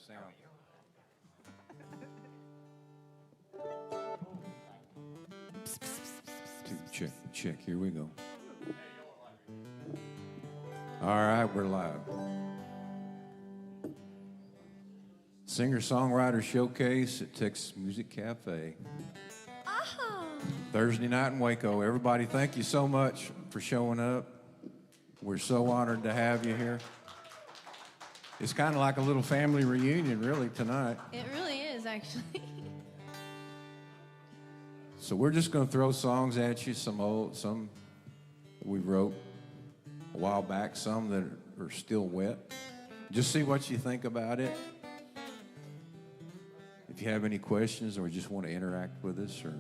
sound. Check, check. Here we go. All right, we're live. Singer-songwriter showcase at Texasmusiccafe. Thursday night in Waco. Everybody, thank you so much for showing up. We're so honored to have you here. It's kind of like a little family reunion, really, tonight. It really is, actually. So we're just going to throw songs at you, some we wrote a while back, some that are still wet. Just see what you think about it. If you have any questions or just want to interact with us, or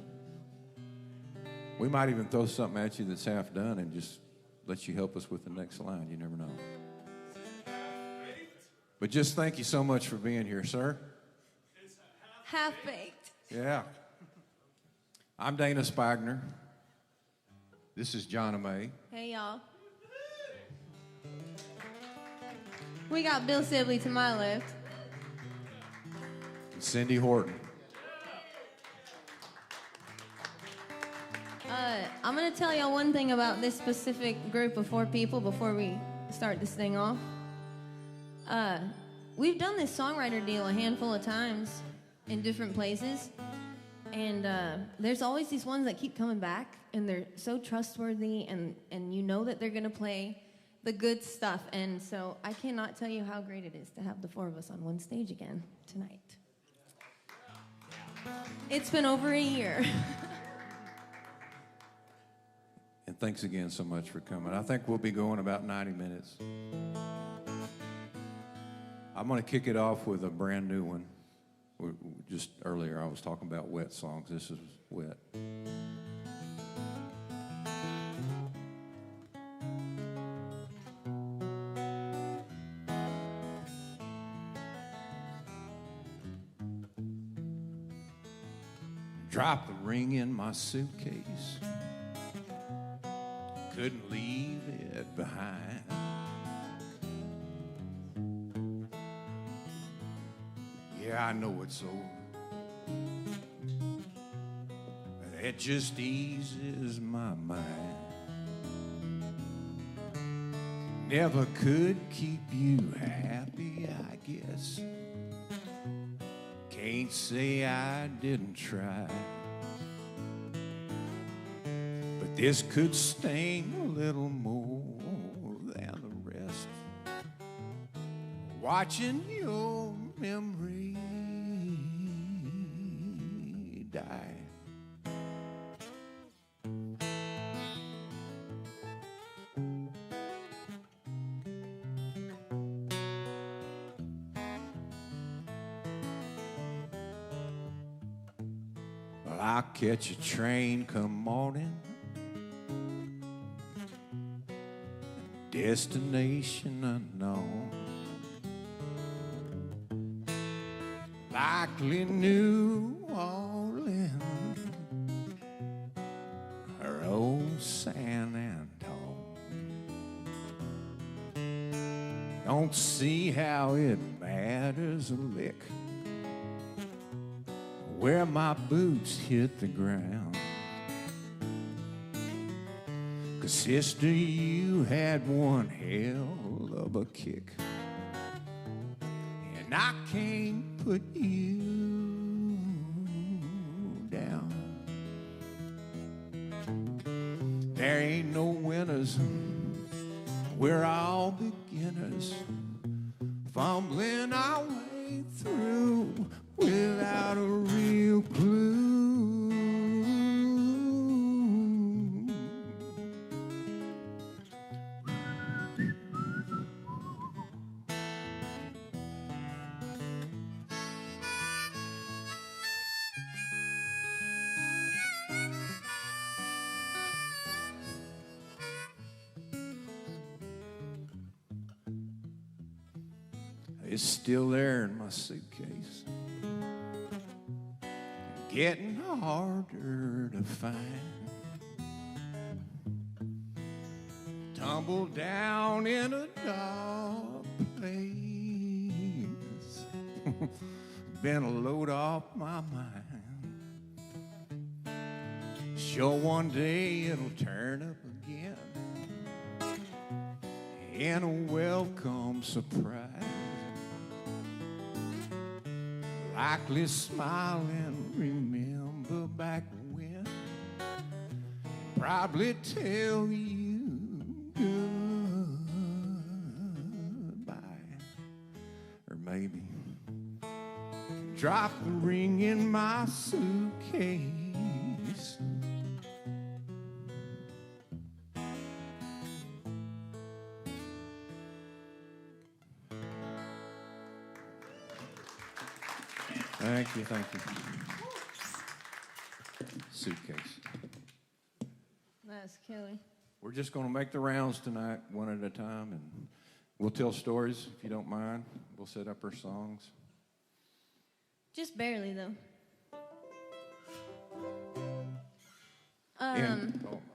we might even throw something at you that's half done and just let you help us with the next line. You never know. But just thank you so much for being here, sir. Half-baked. Yeah. I'm Dana Spigener. This is Jonna Mae. Hey, y'all. We got Bill Sibley to my left. And Sandi Horton. I'm going to tell y'all one thing about this specific group of 4 people before we start this thing off. We've done this songwriter deal a handful of times in different places. And there's always these ones that keep coming back, and they're so trustworthy, and you know that they're going to play the good stuff. And so I cannot tell you how great it is to have the 4 of us on one stage again tonight. It's been over a year. And thanks again so much for coming. I think we'll be going about 90 minutes. I'm going to kick it off with a brand new one. Just earlier I was talking about wet songs. This is wet. Dropped the ring in my suitcase. Couldn't leave it behind. Yeah, I know it's over. But it just eases my mind. Never could keep you happy, I guess. Can't say I didn't try. But this could sting a little more than the rest. Watching your memory die. Well, I'll catch a train come morning. Destination unknown. Likely New Orleans or old San Antone. Don't see how it matters a lick where my boots hit the ground. 'Cause sister, you had one hell of a kick, and I can't put you down. There ain't no winners, we're all beginners, fumbling our way through without a real clue. It's still there in my suitcase, getting harder to find. Tumbled down in a dark place. been a load off my mind. Sure, one day it'll turn up again in a welcome surprise. Likely smile and remember back when. Probably tell you goodbye. Or maybe drop the ring in my suitcase. Thank you, thank you. Suitcase. That's Kelly. We're just going to make the rounds tonight, one at a time, and we'll tell stories if you don't mind. We'll set up our songs. Just barely, though.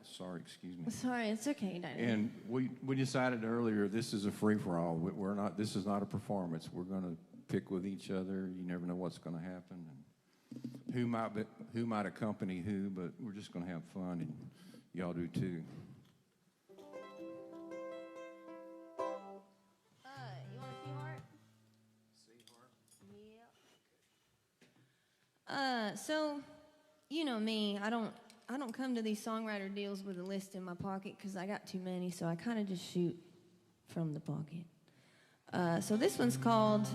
Sorry, excuse me. Sorry, it's okay, Diana. And we decided earlier this is a free-for-all. We're not. This is not a performance. We're going to pick with each other. You never know what's going to happen, and who might accompany who. But we're just going to have fun, and y'all do too. You want to see Heart? See Heart? Yeah. So, you know me. I don't come to these songwriter deals with a list in my pocket because I got too many. So I kind of just shoot from the pocket. So this one's called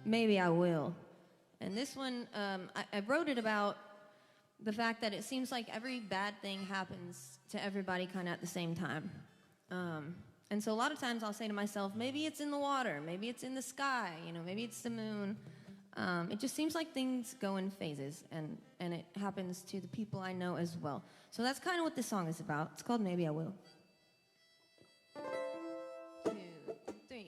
Maybe I Will. And this one, I wrote it about the fact that it seems like every bad thing happens to everybody kind of at the same time. And so a lot of times I'll say to myself, maybe it's in the water, maybe it's in the sky, maybe it's the moon. It just seems like things go in phases, and it happens to the people I know as well. So that's kind of what this song is about. It's called Maybe I Will. 2, 3.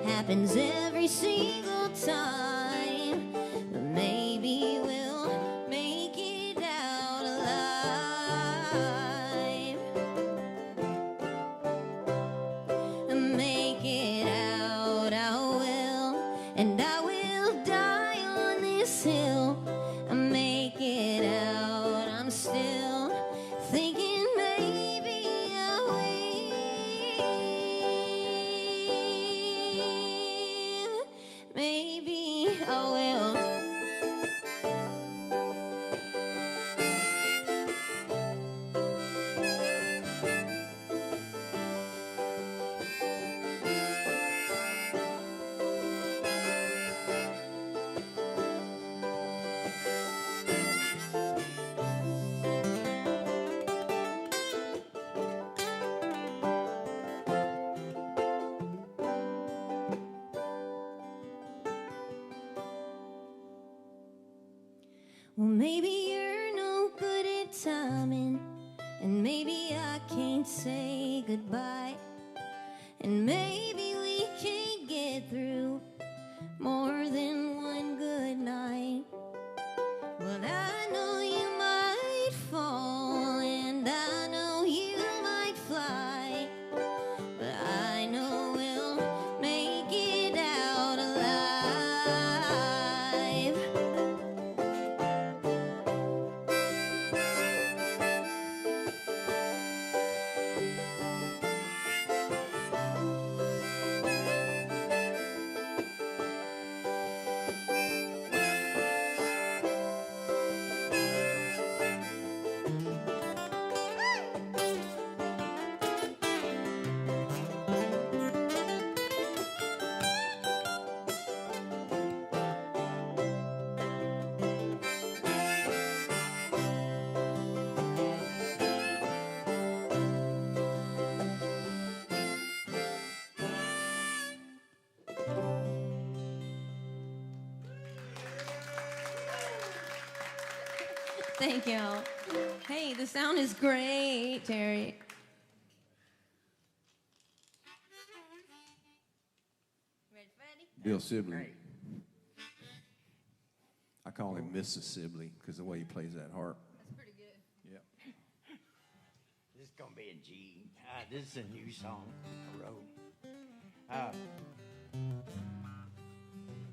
Happens every single time, but maybe we'll make it out alive. Make it out, I will, and I will die on this hill. I make it out, I'm still thinking maybe I will. Maybe I will. Well, maybe you're no good at timing, and maybe I can't say goodbye, and maybe we can't get through more than one good night. But I know you might fall, and I know you might fly, but I know we'll make it out alive. Thank you. Hey, the sound is great, Terry. Ready? Bill Sibley. Great. I call him Mrs. Sibley because the way he plays that harp. That's pretty good. Yep. This is going to be a G. This is a new song I wrote.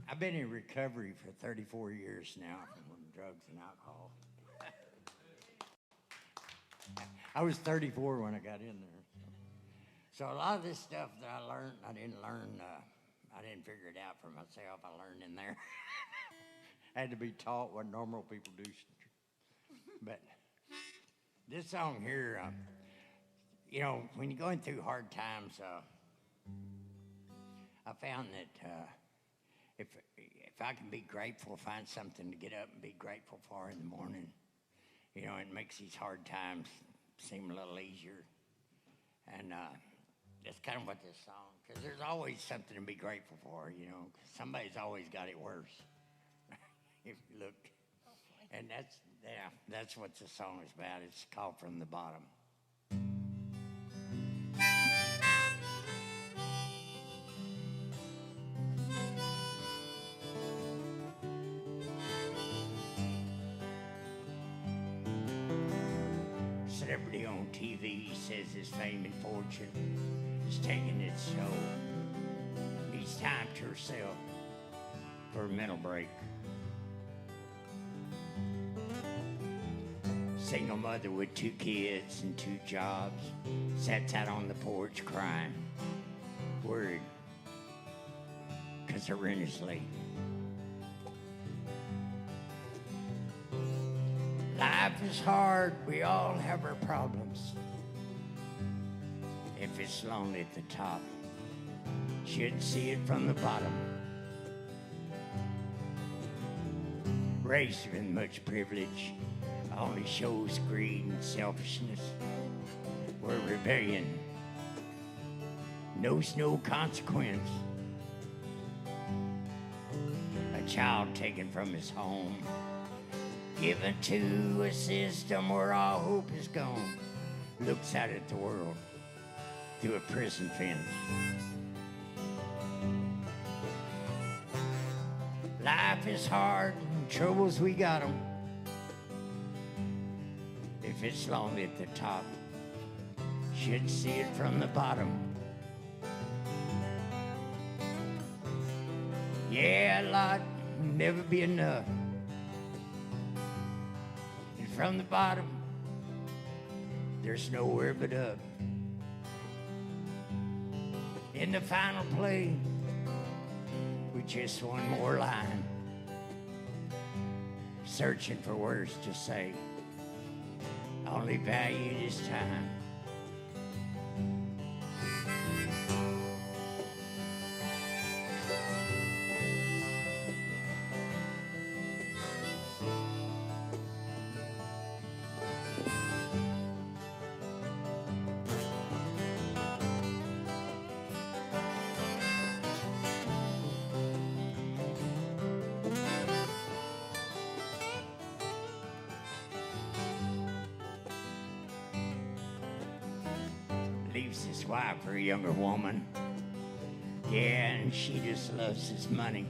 I've been in recovery for 34 years now from drugs and alcohol. I was 34 when I got in there. So a lot of this stuff that I learned, I didn't figure it out for myself. I learned in there. I had to be taught what normal people do. But this song here, you know, when you're going through hard times, I found that if I can be grateful, find something to get up and be grateful for in the morning, you know, it makes these hard times seem a little easier. And that's kind of what this song, because there's always something to be grateful for, you know, 'cause somebody's always got it worse. If you look. And that's what the song is about. It's called From the Bottom. Celebrity on TV says his fame and fortune is taking its toll. Needs time to herself for a mental break. Single mother with 2 kids and 2 jobs, sat out on the porch crying, worried, 'cause her rent is late. Life is hard, we all have our problems. If it's lonely at the top, shouldn't see it from the bottom. Raised with much privilege only shows greed and selfishness, where rebellion knows no consequence. A child taken from his home, given to a system where all hope is gone, looks out at the world through a prison fence. Life is hard and troubles we got 'em. If it's lonely at the top, should see it from the bottom. Yeah, a lot will never be enough. And from the bottom, there's nowhere but up. In the final play, with just one more line, searching for words to say, only valued is time. Leaves his wife for a younger woman. Yeah, and she just loves his money.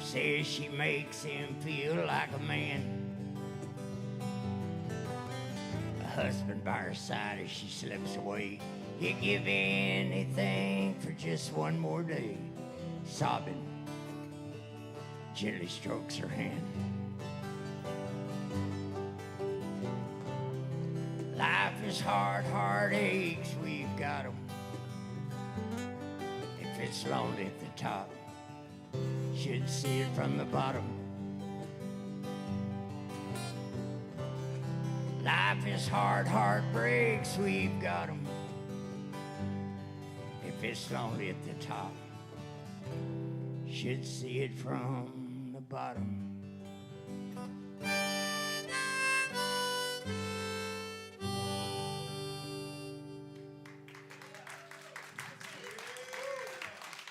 Says she makes him feel like a man. A husband by her side as she slips away. He'd give anything for just one more day. Sobbing, gently strokes her hand. Life is hard, heartaches, we've got 'em. If it's lonely at the top, should see it from the bottom. Life is hard, heartbreaks, we've got 'em. If it's lonely at the top, should see it from the bottom.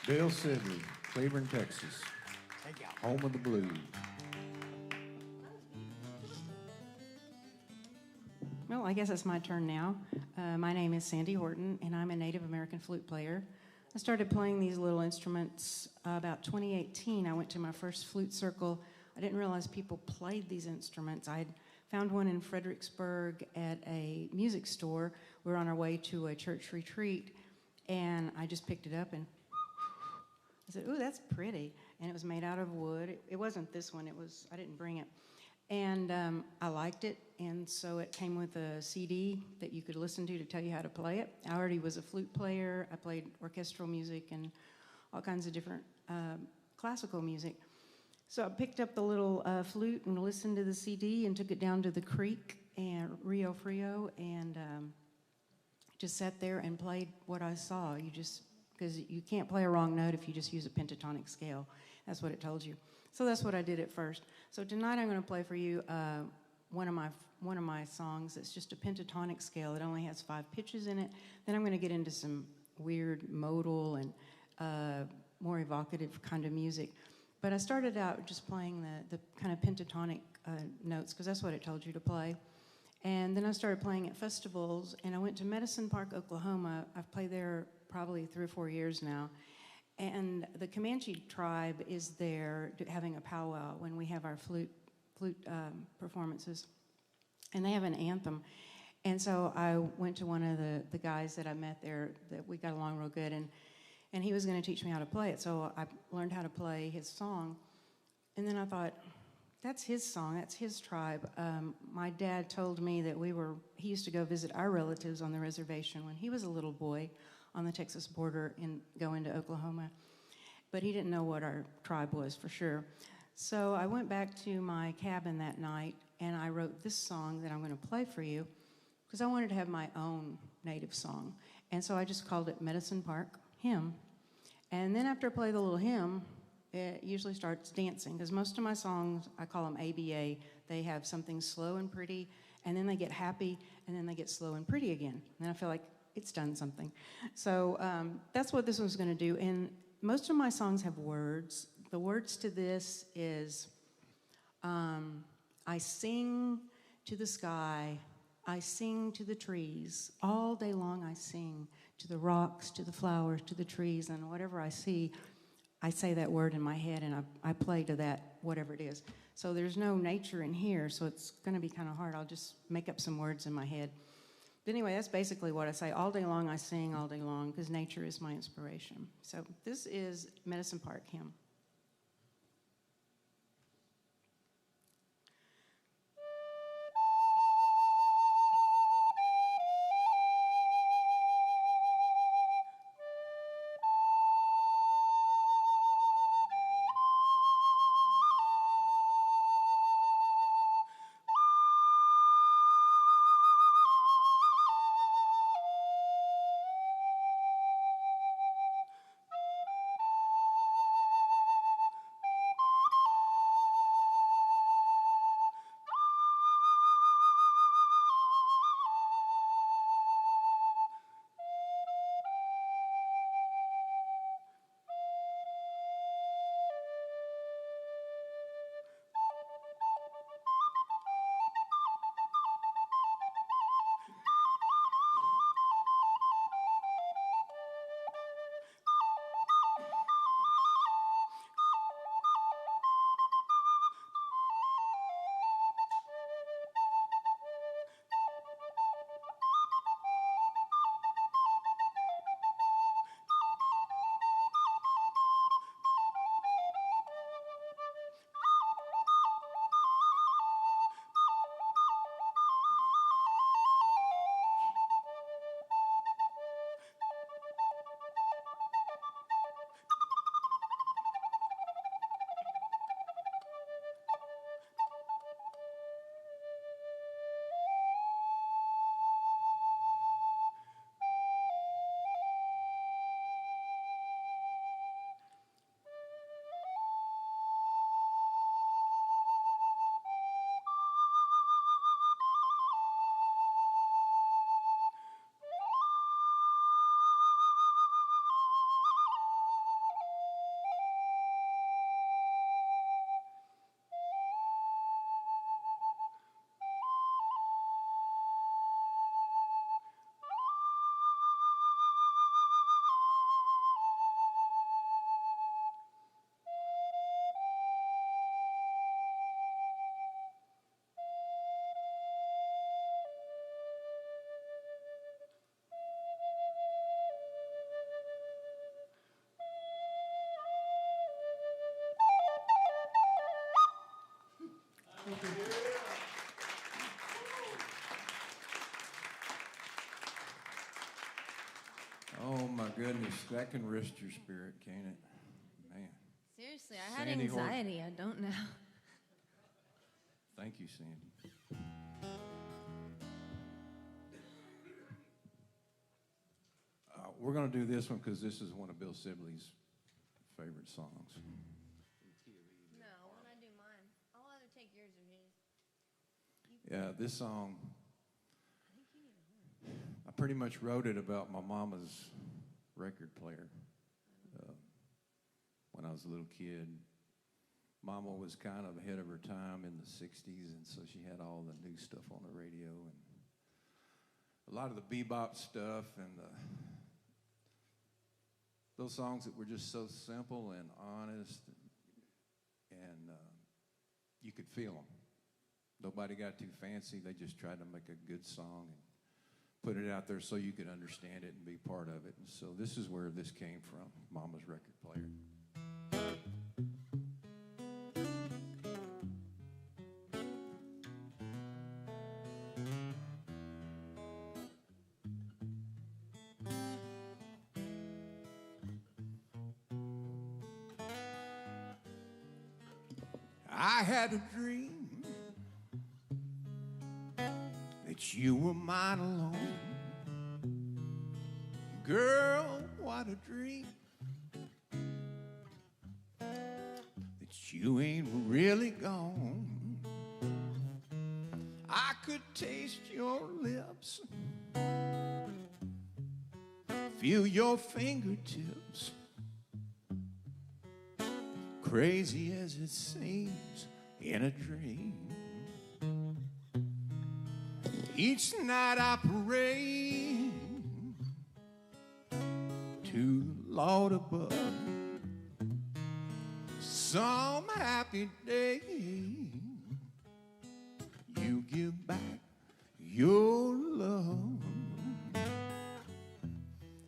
Bill Sibley, Cleveland, Texas, Thank y'all. home of the blues. I guess it's my turn now. My name is Sandi Horton, and I'm a Native American flute player. I started playing these little instruments about 2018. I went to my first flute circle. I didn't realize people played these instruments. I had found one in Fredericksburg at a music store. We were on our way to a church retreat, and I just picked it up and I said, "Ooh, that's pretty." And it was made out of wood. It wasn't this one. I didn't bring it. And I liked it, and so it came with a CD that you could listen to tell you how to play it. I already was a flute player. I played orchestral music and all kinds of different classical music. So I picked up the little flute and listened to the CD and took it down to the creek and Rio Frio and just sat there and played what I saw. Because you can't play a wrong note if you just use a pentatonic scale. That's what it told you. So that's what I did at first. So tonight I'm going to play for you one of my songs. It's just a pentatonic scale. It only has 5 pitches in it. Then I'm going to get into some weird modal and more evocative kind of music. But I started out just playing the kind of pentatonic notes because that's what it told you to play. And then I started playing at festivals, and I went to Medicine Park, Oklahoma. I've played there probably 3 or 4 years now. And the Comanche tribe is there having a powwow when we have our flute performances. And they have an anthem. And so I went to one of the guys that I met there that we got along real good, and he was going to teach me how to play it. So I learned how to play his song. And then I thought, that's his song, that's his tribe. My dad told me that he used to go visit our relatives on the reservation when he was a little boy on the Texas border and go into Oklahoma. But he didn't know what our tribe was for sure. So I went back to my cabin that night and I wrote this song that I'm going to play for you because I wanted to have my own native song. And so I just called it Medicine Park Hymn. And then after I play the little hymn, it usually starts dancing because most of my songs, I call them ABA. They have something slow and pretty, and then they get happy, and then they get slow and pretty again. And then I feel like it's done something. So that's what this one's going to do. And most of my songs have words. The words to this is, I sing to the sky, I sing to the trees. All day long I sing to the rocks, to the flowers, to the trees, and whatever I see, I say that word in my head, and I play to that, whatever it is. So there's no nature in here, so it's going to be kind of hard. I'll just make up some words in my head. But anyway, that's basically what I say. All day long I sing, all day long, because nature is my inspiration. So this is Medicine Park Hymn. goodness, that can rest your spirit, can't it? Man. Seriously, I had Sandi Horton. anxiety. I don't know. Thank you, Sandy. We're going to do this one because this is one of Bill Sibley's favorite songs. No, when I do mine, I'll either take yours or his. Yeah, this song, I pretty much wrote it about my mama's record player. When I was a little kid, Mama was kind of ahead of her time in the 60s, and so she had all the new stuff on the radio and a lot of the bebop stuff and those songs that were just so simple and honest, and you could feel them. Nobody got too fancy. They just tried to make a good song and put it out there so you could understand it and be part of it. And so this is where this came from, Mama's record player. I had a dream that you were mine alone. Girl, what a dream that you ain't really gone. I could taste your lips, feel your fingertips. Crazy as it seems in a dream. Each night I pray to the Lord above. Some happy day you give back your love.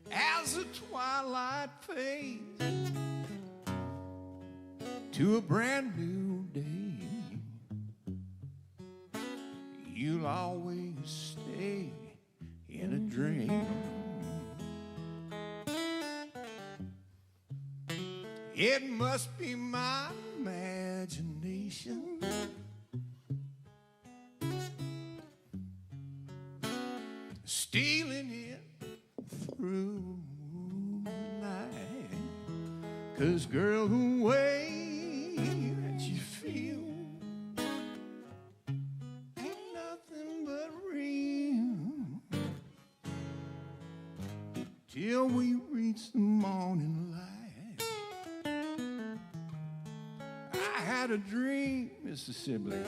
As the twilight fades to a brand new day, you'll always stay in a dream. It must be my imagination, stealing it through the night. 'Cause girl, the way that you feel ain't nothing but real till we reach the morning light. I had a dream, Mr. Sibley.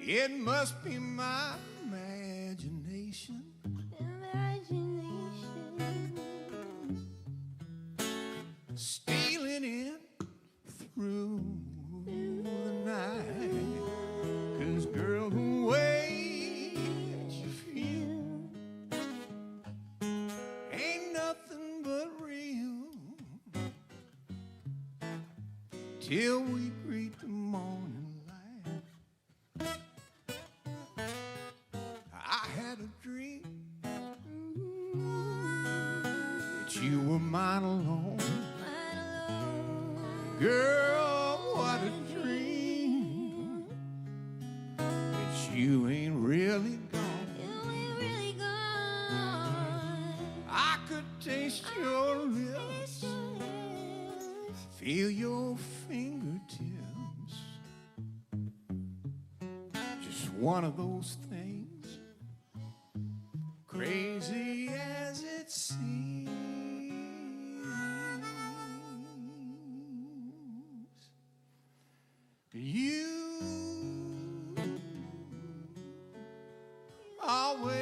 It must be my imagination, stealing in through the night. 'Cause girl, the way that you feel ain't nothing but real till we greet the morning light. I had a dream that you were mine alone. Girl, what a dream that you ain't really gone. I could taste your lips, feel your fingertips. Just one of those things, crazy as it seems. You always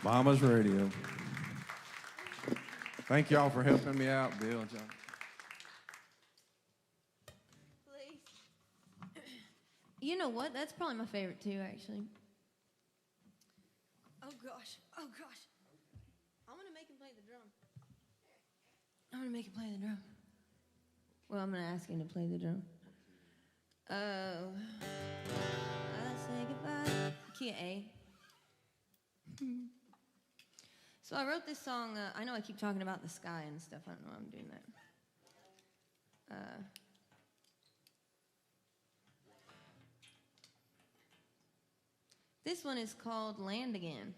Mama's Radio. Thank y'all for helping me out, Bill and John. Please. You know what? That's probably my favorite too, actually. Oh gosh. Oh gosh. I'm gonna make him play the drum. I'm gonna make him play the drum. Well, I'm gonna ask him to play the drum. Oh, I say goodbye. Key A. So I wrote this song. I know I keep talking about the sky and stuff. I don't know why I'm doing that. This one is called Land Again.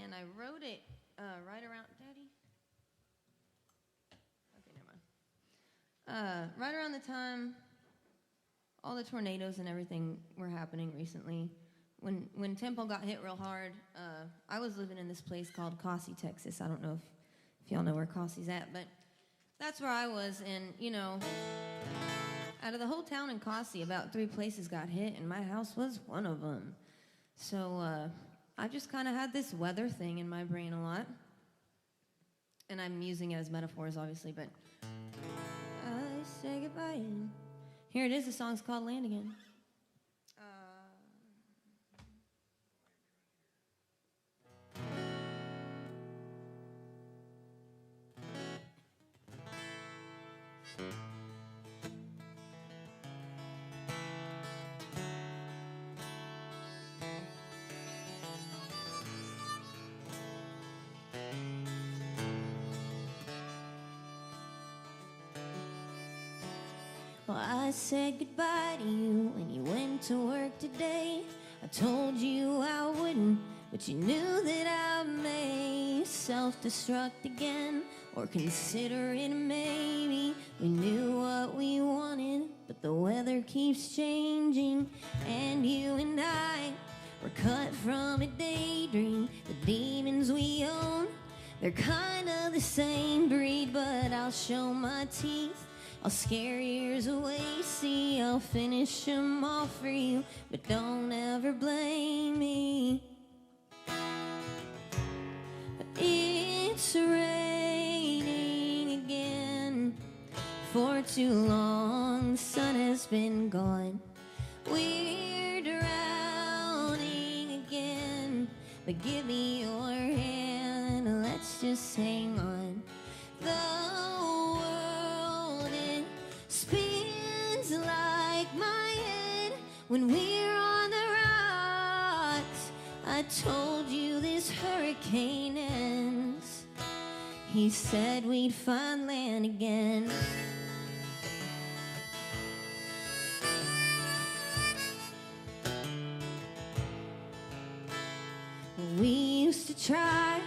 And I wrote it right around, Daddy? Okay, never mind. Right around the time all the tornadoes and everything were happening recently. When Temple got hit real hard, I was living in this place called Cossie, Texas. I don't know if y'all know where Cossie's at, but that's where I was. And, you know, out of the whole town in Cossie, about 3 places got hit, and my house was one of them. So I just kind of had this weather thing in my brain a lot. And I'm using it as metaphors, obviously, but I say goodbye. And here it is. The song's called Land Again. Well, I said goodbye to you when you went to work today. I told you I wouldn't, but you knew that I may self-destruct again, or consider it maybe. We knew what we wanted, but the weather keeps changing, and you and I were cut from a daydream. The demons we own, they're kind of the same breed, but I'll show my teeth. I'll scare years away, see, I'll finish them all for you, but don't ever blame me. It's raining again, for too long the sun has been gone. We're drowning again, but give me your hand, let's just hang on. Spins like my head when we're on the rocks. I told you this hurricane ends. He said we'd find land again. We used to try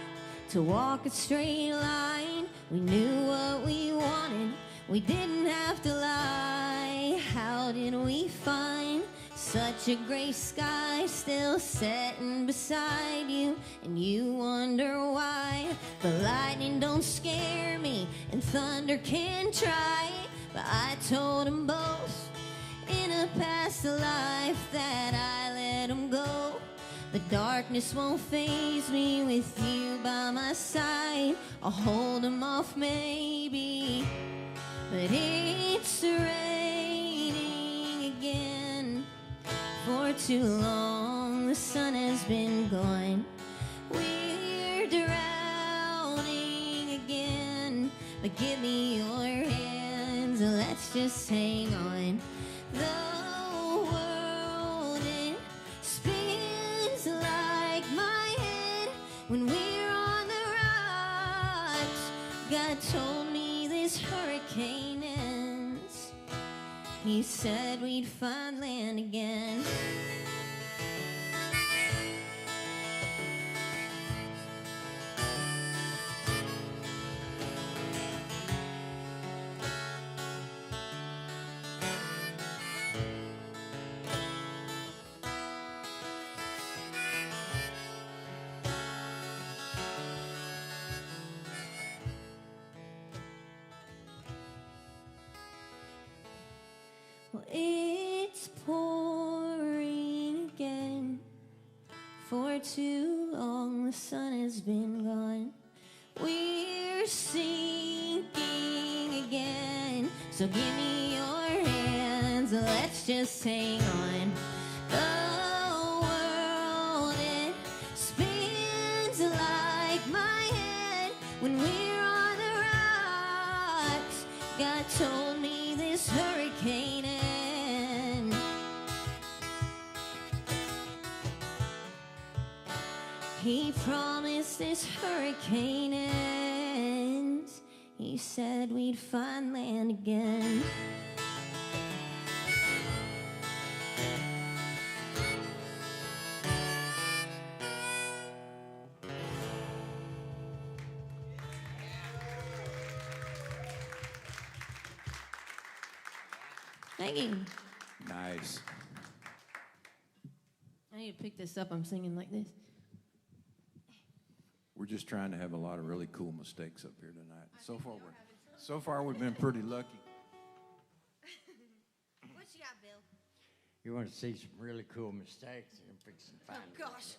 to walk a straight line. We knew what we wanted, we didn't have to lie. How did we find such a gray sky still setting beside you? And you wonder why the lightning don't scare me and thunder can try. But I told them both in a past life that I let them go. The darkness won't faze me with you by my side. I'll hold them off maybe. But it's raining again, for too long the sun has been gone. We're drowning again, but give me your hands, let's just hang on. The world, it spins like my head when we're on the rocks. God told me this hurricane ends. He said we'd find land again. Well, it's pouring again, for too long, the sun has been gone. We're sinking again. So give me your hands, let's just hang on. The world, it spins like my head when we're on the rocks. God told me this hurricane ends. He promised this hurricane ends. He said we'd find land again. Thank you. Nice. I need to pick this up. I'm singing like this. We're just trying to have a lot of really cool mistakes up here tonight. So far we've been pretty lucky. What you got, Bill? You want to see some really cool mistakes and fix some fine. Oh, gosh.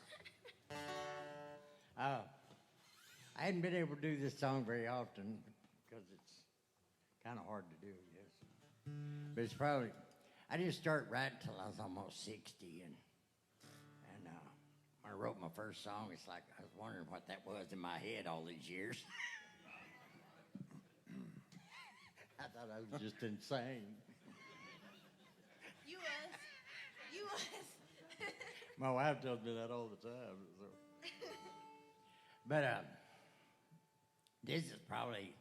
I hadn't been able to do this song very often because it's kind of hard to do, yes. But it's probably, I didn't start writing till I was almost 60, and when I wrote my first song, it's like I was wondering what that was in my head all these years. I thought I was just insane. You was. My wife tells me that all the time. So. But this is probably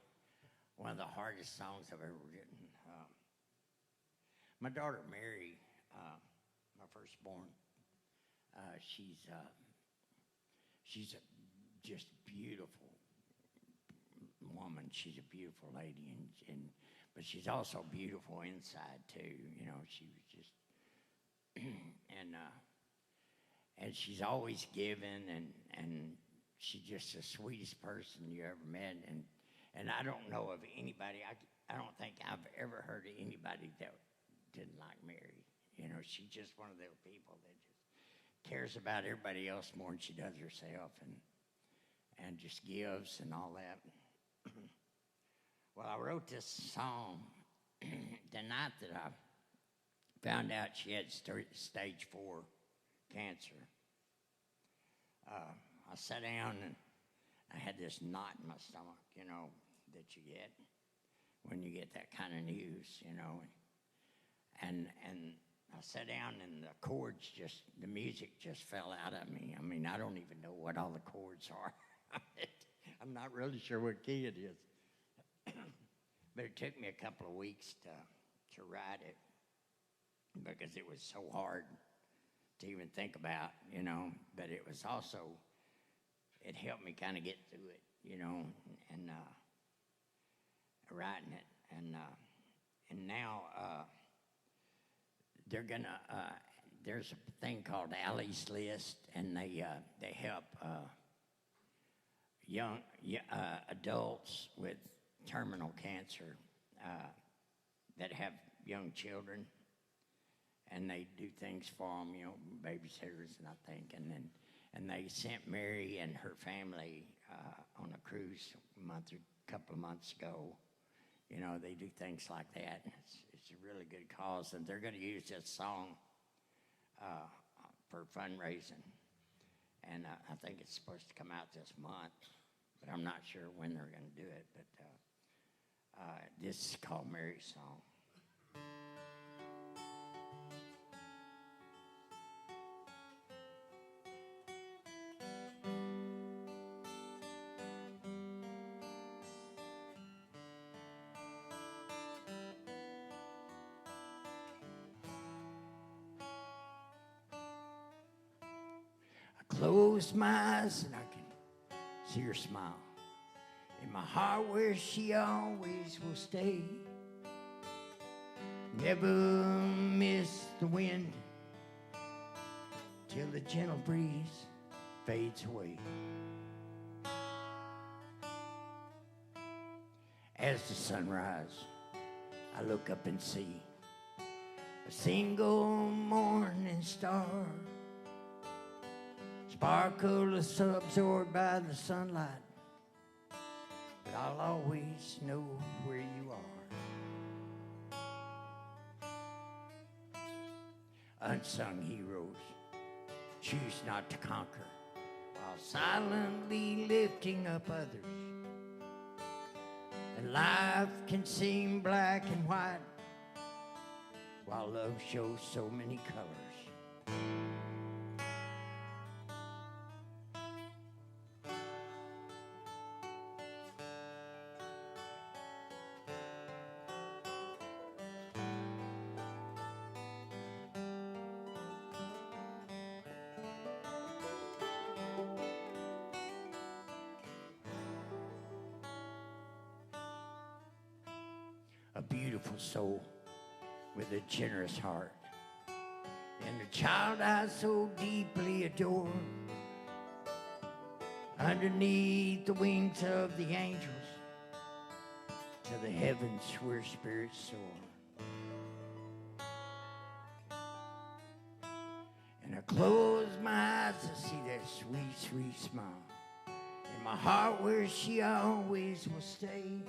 one of the hardest songs I've ever written. My daughter Mary, my firstborn, she's a just beautiful woman. She's a beautiful lady, but she's also beautiful inside too. You know, she was just and she's always giving, and she's just the sweetest person you ever met. And I don't know of anybody. I don't think I've ever heard of anybody that didn't like Mary. You know, she's just one of those people that just cares about everybody else more than she does herself, and just gives and all that. Well, I wrote this song the night that I found out she had stage 4 cancer. I sat down and I had this knot in my stomach, you know, that you get when you get that kind of news, you know. And I sat down and the music just fell out of me. I mean, I don't even know what all the chords are. I'm not really sure what key it is. But it took me a couple of weeks to write it because it was so hard to even think about, you know. But it was also, it helped me kind of get through it, you know, and writing it. And now they're gonna, there's a thing called Allie's List, and they help young adults with terminal cancer that have young children, and they do things for them, you know, babysitters, and I think, and they sent Mary and her family on a cruise a couple of months ago. You know, they do things like that. It's a really good cause, and they're going to use this song for fundraising. And I think it's supposed to come out this month, but I'm not sure when they're going to do it. But this is called Mary's Song. Close my eyes and I can see her smile. In my heart where she always will stay. Never miss the wind till the gentle breeze fades away. As the sunrise, I look up and see a single morning star. sparkle is absorbed by the sunlight, but I'll always know where you are. Unsung heroes choose not to conquer while silently lifting up others. And life can seem black and white while love shows so many colors. A beautiful soul with a generous heart, and a child I so deeply adore. Underneath the wings of the angels, to the heavens where spirits soar. And I close my eyes to see that sweet, sweet smile in my heart where she always will stay.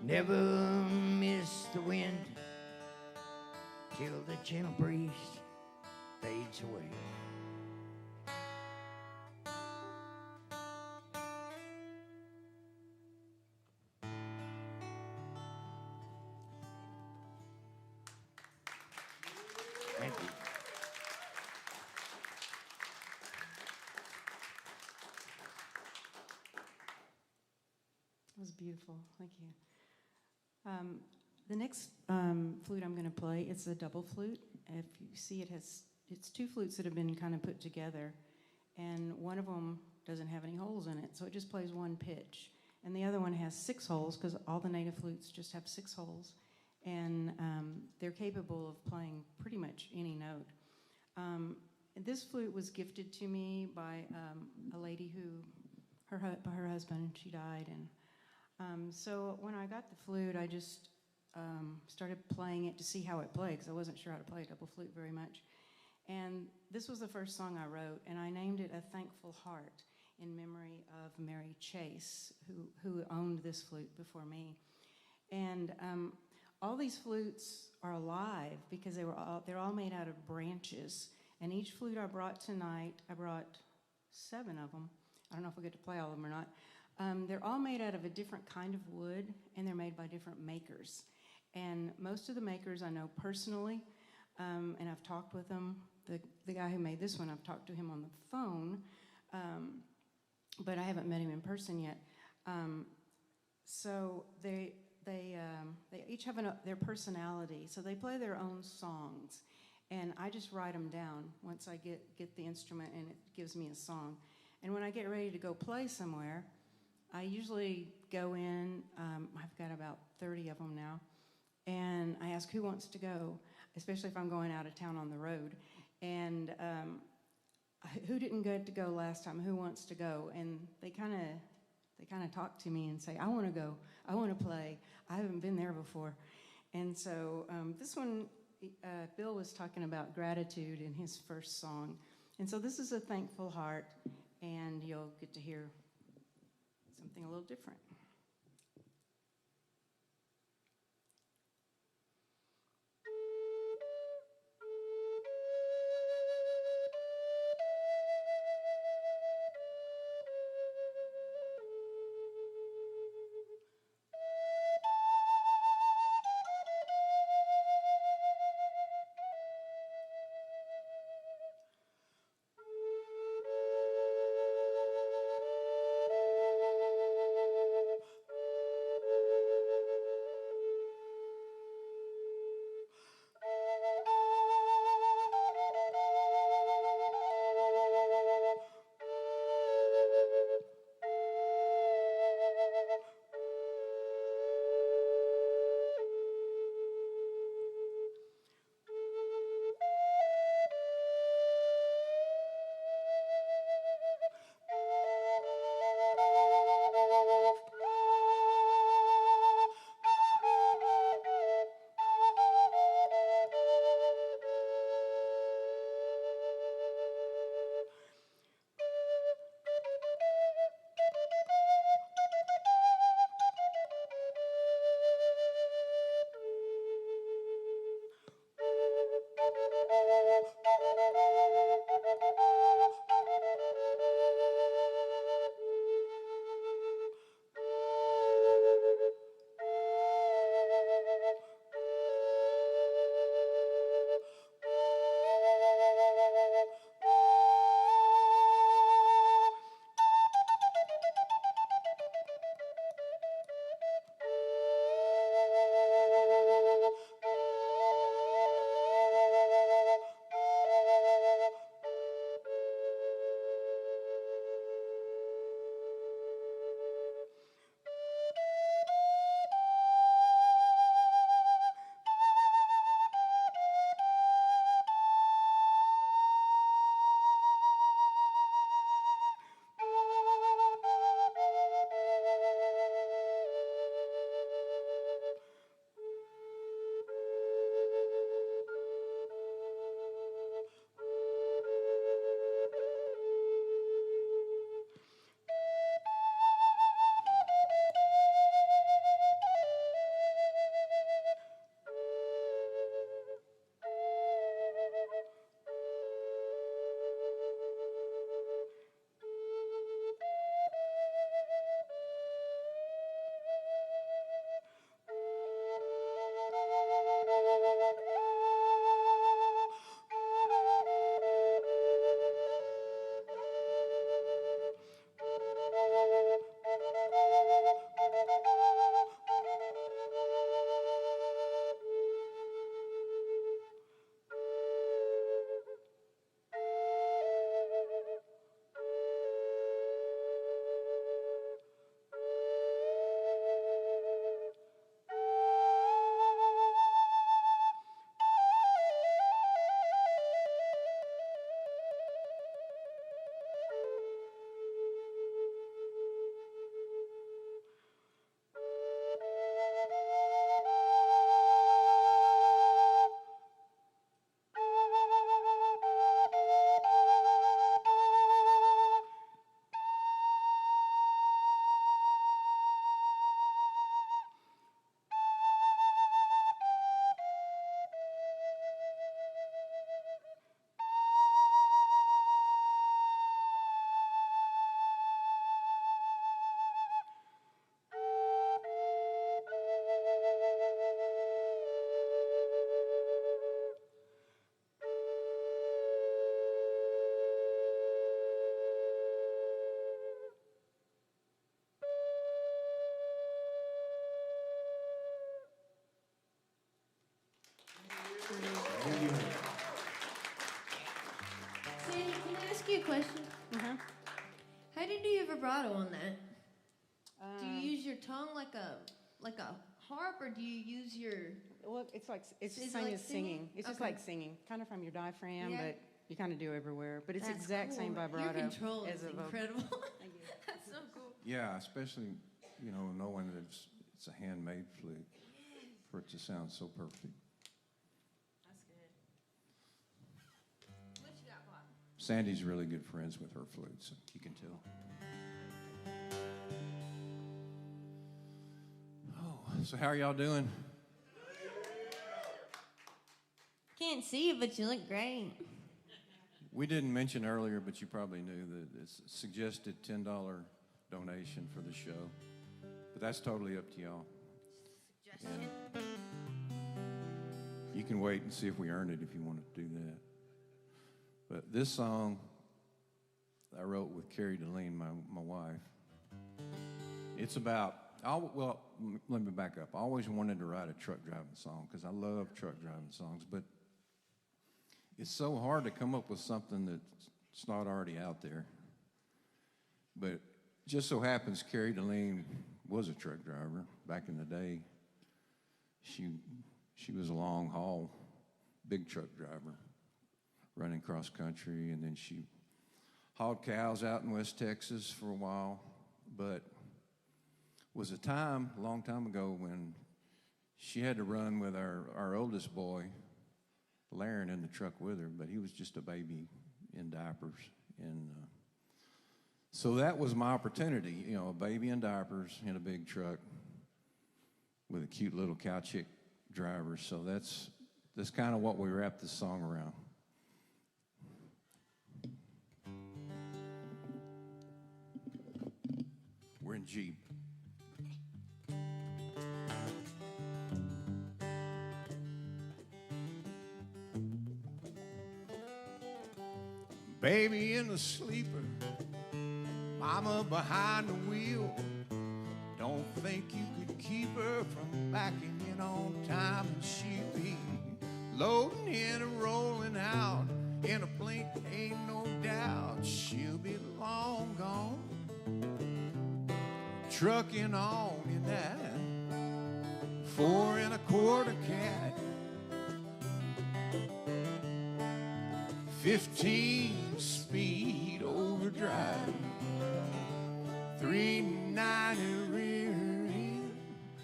Never miss the wind till the gentle breeze fades away. Thank you. That was beautiful. Thank you. The next flute I'm going to play, it's a double flute. If you see, it's two flutes that have been kind of put together, and one of them doesn't have any holes in it, so it just plays one pitch. And the other one has 6 holes, because all the native flutes just have 6 holes, and they're capable of playing pretty much any note. And this flute was gifted to me by a lady who, her husband, she died, and so when I got the flute, I just started playing it to see how it played, because I wasn't sure how to play a double flute very much. And this was the first song I wrote, and I named it A Thankful Heart in memory of Mary Chase, who owned this flute before me. And all these flutes are alive because they're all made out of branches. And each flute I brought tonight, I brought 7 of them. I don't know if we'll get to play all of them or not. They're all made out of a different kind of wood, and they're made by different makers. And most of the makers I know personally, and I've talked with them. The guy who made this one, I've talked to him on the phone, but I haven't met him in person yet. So they each have their personality, so they play their own songs, and I just write them down once I get the instrument, and it gives me a song. And when I get ready to go play somewhere, I usually go in, I've got about 30 of them now, and I ask who wants to go, especially if I'm going out of town on the road. And who didn't get to go last time? Who wants to go? And they kind of talk to me and say, I want to go. I want to play. I haven't been there before. And so this one, Bill was talking about gratitude in his first song. And so this is A Thankful Heart, and you'll get to hear something a little different. do you do your vibrato on that? Do you use your tongue like a harp, or do you use your? Well, it's like it's Is it same like as singing. It's just Okay. like singing, kind of from your diaphragm, Yeah. but you kind of do everywhere. But it's That's exact same cool. vibrato Your control as is a vocal. incredible. That's so cool. Yeah, especially, knowing that it's a handmade flute for it to sound so perfect. That's good. What you got, Bob? Sandy's really good friends with her flute, so you can tell. Oh, so how are y'all doing? Can't see you, but you look great. We didn't mention earlier, but you probably knew that it's a suggested $10 donation for the show. But that's totally up to y'all. Suggestion. You can wait and see if we earn it if you want to do that. But this song I wrote with Carrie DeLean, my wife. It's about, let me back up. I always wanted to write a truck driving song because I love truck driving songs, but it's so hard to come up with something that's not already out there. But just so happens Carrie DeLean was a truck driver back in the day. She was a long haul, big truck driver, running cross country, and then she hauled cows out in West Texas for a while. But was a time, a long time ago, when she had to run with our oldest boy, Laren, in the truck with her, but he was just a baby in diapers. And so that was my opportunity, a baby in diapers in a big truck with a cute little cow chick driver. So that's kind of what we wrapped this song around. We're in G. Baby in the sleeper, mama behind the wheel. Don't think you could keep her from backing in on time, and she'll be loading in and rolling out in a blink, ain't no doubt. She'll be long gone, trucking on in that 4 1/4 cat, 15 speed overdrive, 390 rear end.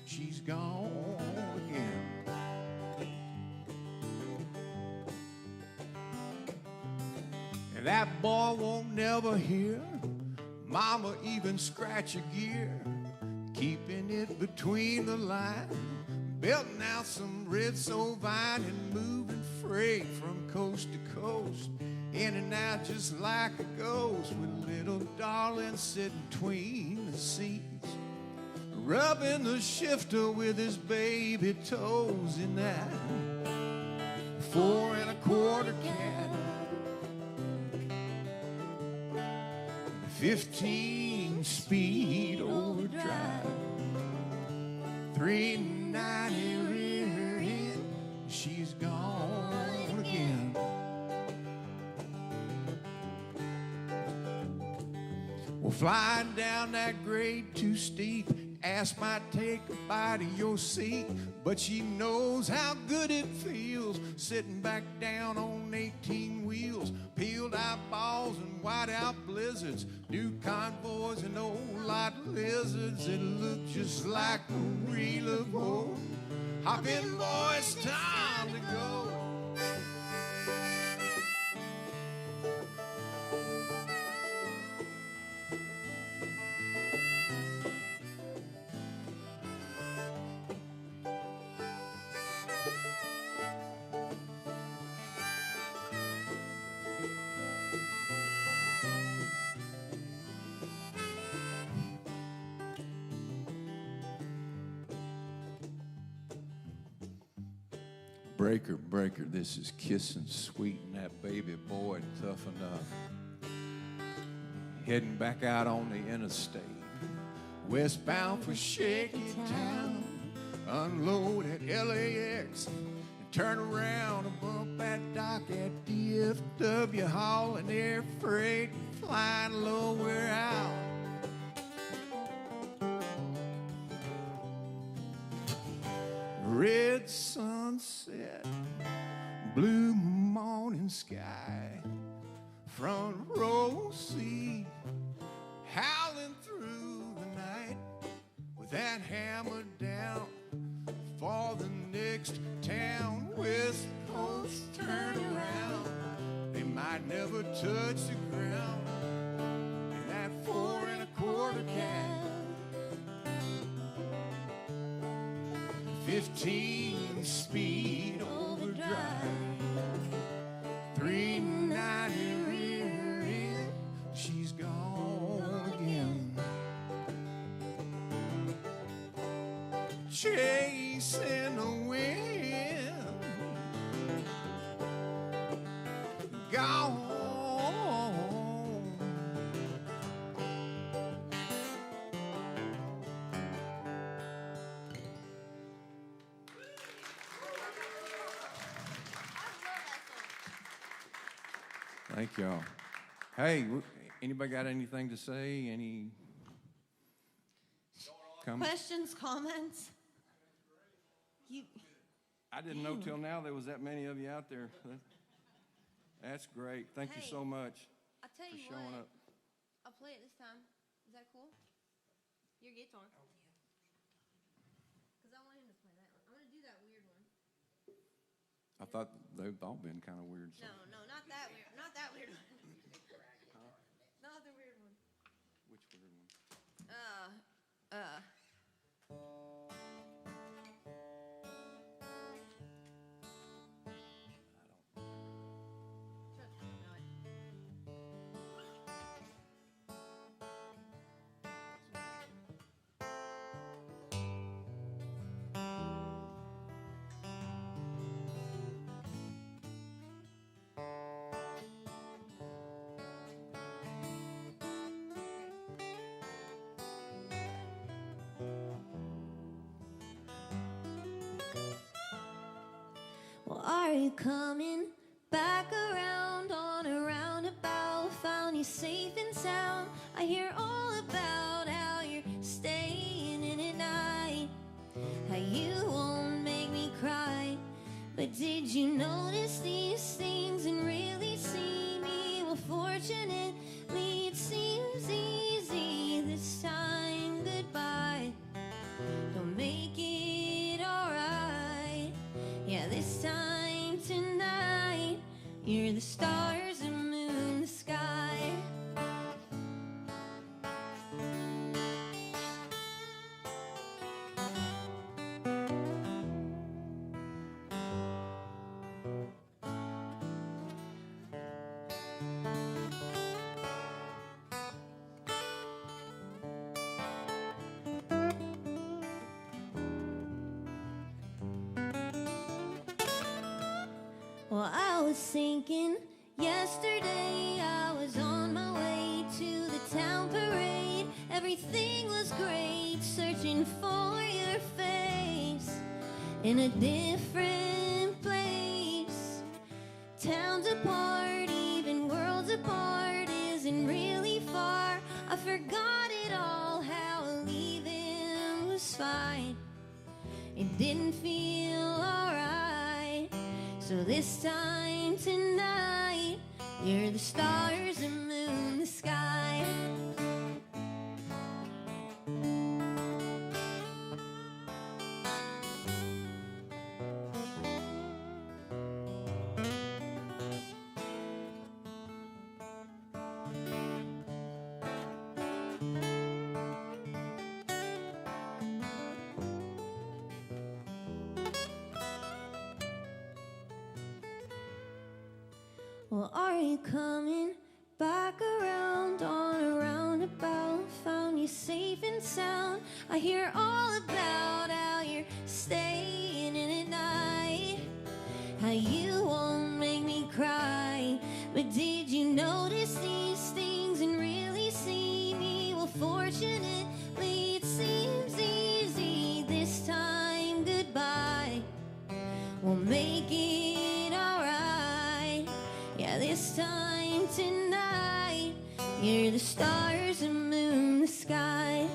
She's gone again. And that boy won't never hear mama even scratch a gear, keeping it between the line, belting out some red sovine and moving freight from coast to coast, in and out just like a ghost, with little darling sitting between the seats, rubbing the shifter with his baby toes in that 4 1/4 cat, 15 speed overdrive, 390 rear end. She's gone again. Well, flying down that grade too steep, ass might take a bite of your seat, but she knows how good it feels sitting back down on 18 wheels, peeled eyeballs and white out blizzards, new convoys and old lot lizards that look just like a reel of old. Hop in, boy, it's time to go. Breaker, breaker, this is kissing sweet and that baby boy tough enough. Heading back out on the interstate, westbound for Shaky Town. Unload at LAX and turn around and bump that dock at DFW, hauling air freight, flying low, we're out red sunset, blue morning sky, front row seat, howling through the night with that hammer down for the next town. West Coast turn around, they might never touch the ground in that 4 1/4 cab. 15 speed overdrive, 390 rear end, she's gone again. Chasing the wind, gone. Thank y'all. Hey, anybody got anything to say? Any comments? Questions, comments? I didn't know till now there was that many of you out there. That's great. Thank you so much I'll tell for you showing what, up. I'll play it this time. Is that cool? Your guitar. Because I want him to play that one. I'm going to do that weird one. I thought they've all been kind of weird. So. No, not that weird. Not that weird one. Not the weird one. Which weird one? Trust me, I know it. Well, are you coming back around on a roundabout? Found you safe and sound. I hear all about how you're staying in at night, how you won't make me cry. But did you notice these things and really see me? Well, fortunately, it seems easy this time. Goodbye. Don't make it alright. Yeah, this time tonight, you're the stars, the moon, the sky. Well, I was thinking yesterday I was on my way to the town parade. Everything was great, searching for your face in a different place. Towns apart, even worlds apart, isn't really far. I forgot it all, how leaving was fine. It didn't feel alright. So this time tonight, you're the stars, the moon, the sky. Well, are you coming back around on a roundabout? Found you safe and sound. I hear all about how you're staying in at night, how you won't make me cry. But did you notice these things and really see me? Well, fortunately, it seems easy this time. Goodbye. We'll make it alright. Yeah, this time tonight, you're the stars, the moon, the sky.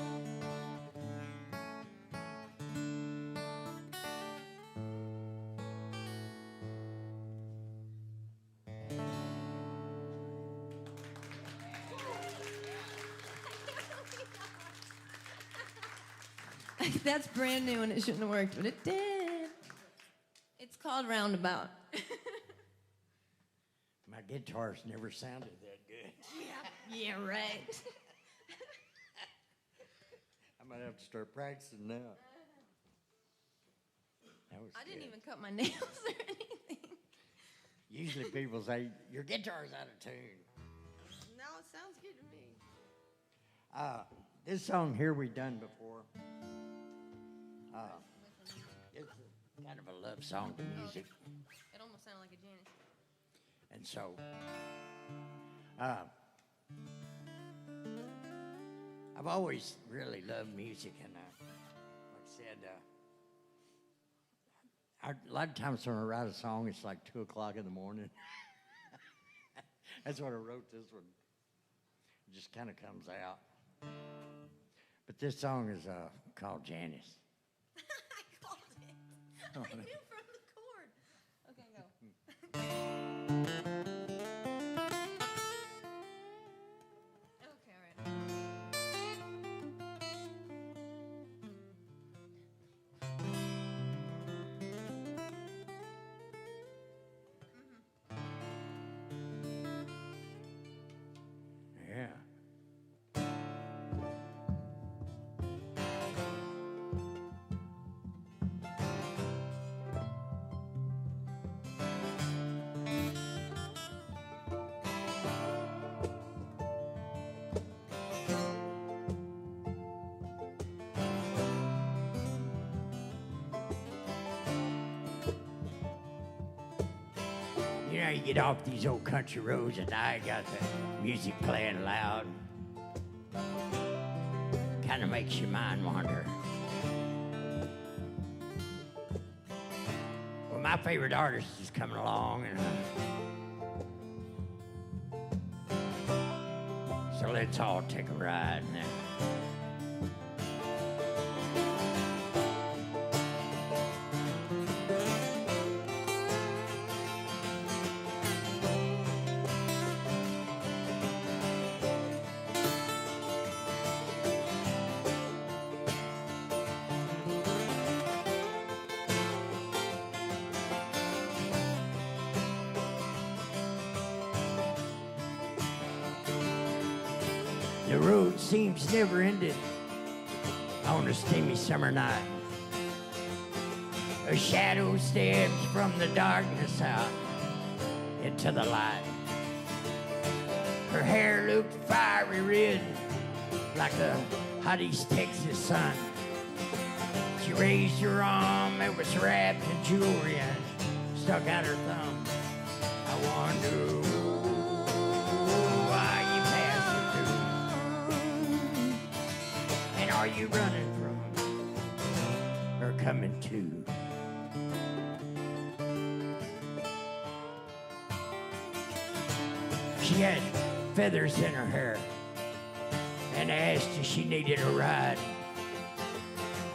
That's brand new and it shouldn't have worked, but it did. It's called Roundabout. My guitars never sounded that good. Yeah, right. I might have to start practicing now. That was I didn't good. even cut my nails or anything. Usually people say, your guitar's out of tune. No, it sounds good to me. This song here we've done before. It's kind of a love song to music. It almost sounded like a Janis. And so, I've always really loved music, and like I said, a lot of times when I write a song, it's like 2 o'clock in the morning. That's when I wrote this one. It just kind of comes out. But this song is called Janis. I called it. I knew from the chord. Okay, go. Okay, all right. Yeah. You know, you get off these old country roads at night, got the music playing loud. Kind of makes your mind wander. Well, my favorite artist is coming along, and so let's all take a ride now. The road seems never ended on a steamy summer night. A shadow steps from the darkness out into the light. Her hair looked fiery red like a hot East Texas sun. She raised her arm, it was wrapped in jewelry and stuck out her thumb. I wonder why you passing through. And are you running from or coming to? She had feathers in her hair and asked if she needed a ride.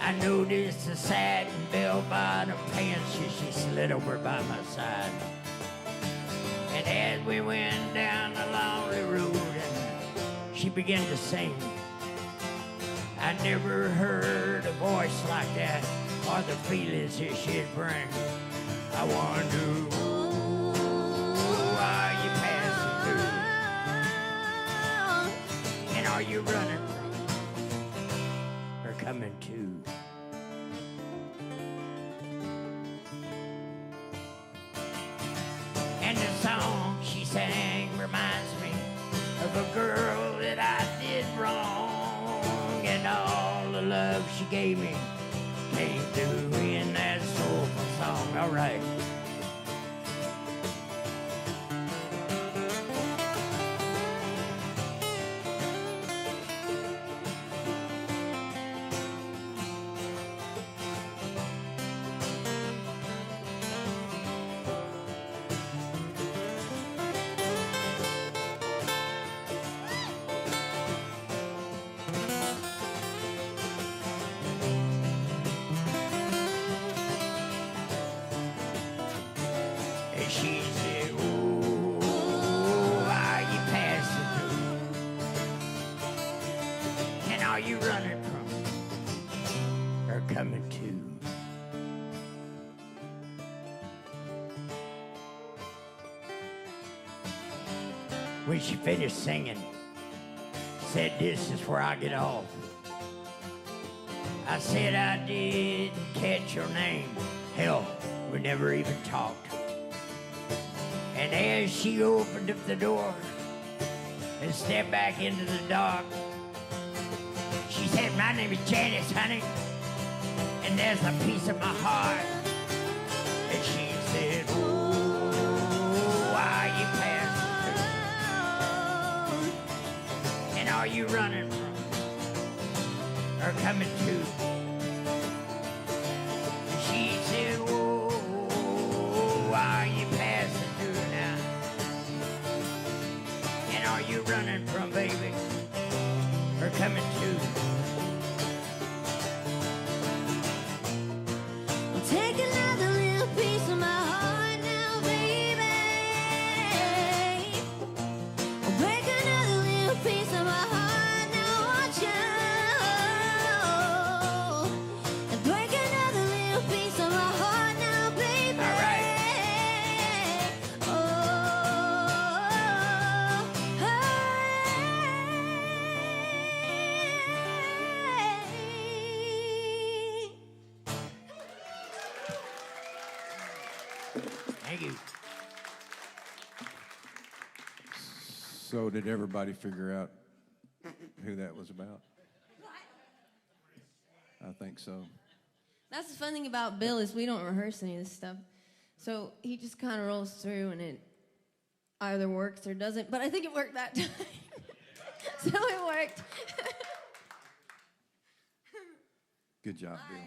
I noticed the satin bell-bottom pants as she slid over by my side. And as we went down the lonely road, and she began to sing. I never heard a voice like that or the feelings that she'd bring. I wonder why you passing through, and are you running from or coming to? And the song she sang reminds me of a girl that I did wrong, and all the love she gave me came through in that soulful song. All right. And she said, oh, are you passing through? And are you running from coming to. When she finished singing, said, "This is where I get off." I said, "I didn't catch your name. Hell, we never even talked." And as she opened up the door and stepped back into the dark, she said, "My name is Janice, honey, and there's a piece of my heart." And she said, "Oh, why you passing through? And are you running from or coming to?" And she said, "Oh, why are you passing through now? And are you running from, baby, or coming to?" Take another little piece of my heart now, baby. Break another little piece of my heart now, watch out. And break another little piece of my heart now, baby. All right. Thank you. So did everybody figure out who that was about? I think so. That's the fun thing about Bill is we don't rehearse any of this stuff. So he just kind of rolls through and it either works or doesn't. But I think it worked that time. So it worked. Good job, Bill.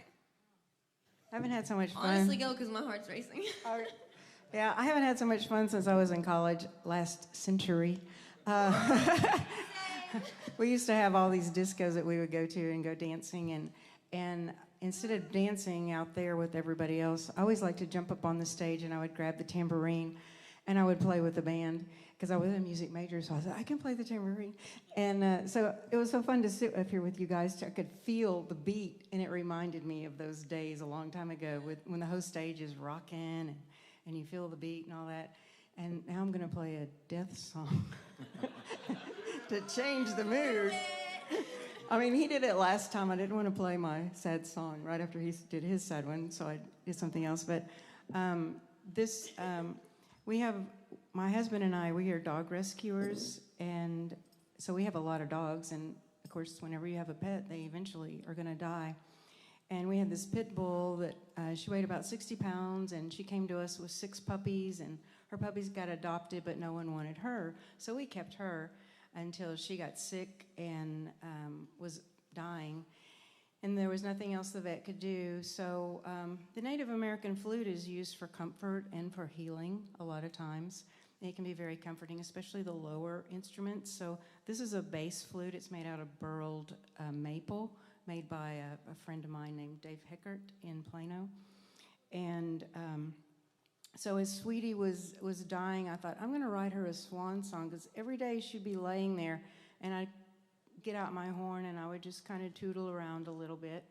I haven't had so much fun. Honestly, go because my heart's racing. Yeah, I haven't had so much fun since I was in college last century. We used to have all these discos that we would go to and go dancing, and instead of dancing out there with everybody else, I always liked to jump up on the stage and I would grab the tambourine and I would play with the band because I was a music major, so I said, I can play the tambourine. And so it was so fun to sit up here with you guys. I could feel the beat, and it reminded me of those days a long time ago when the whole stage is rocking and you feel the beat and all that. And now I'm going to play a death song to change the mood. I mean, he did it last time. I didn't want to play my sad song right after he did his sad one, so I did something else. But we have, my husband and I, we are dog rescuers, and so we have a lot of dogs. And, of course, whenever you have a pet, they eventually are going to die. And we had this pit bull that she weighed about 60 pounds, and she came to us with 6 puppies, and her puppies got adopted, but no one wanted her. So we kept her until she got sick and was dying. And there was nothing else the vet could do. So the Native American flute is used for comfort and for healing a lot of times. It can be very comforting, especially the lower instruments. So this is a bass flute. It's made out of burled maple, made by a friend of mine named Dave Heckert in Plano. And so as Sweetie was dying, I thought, I'm going to write her a swan song, because every day she'd be laying there, and I'd get out my horn, and I would just kind of tootle around a little bit,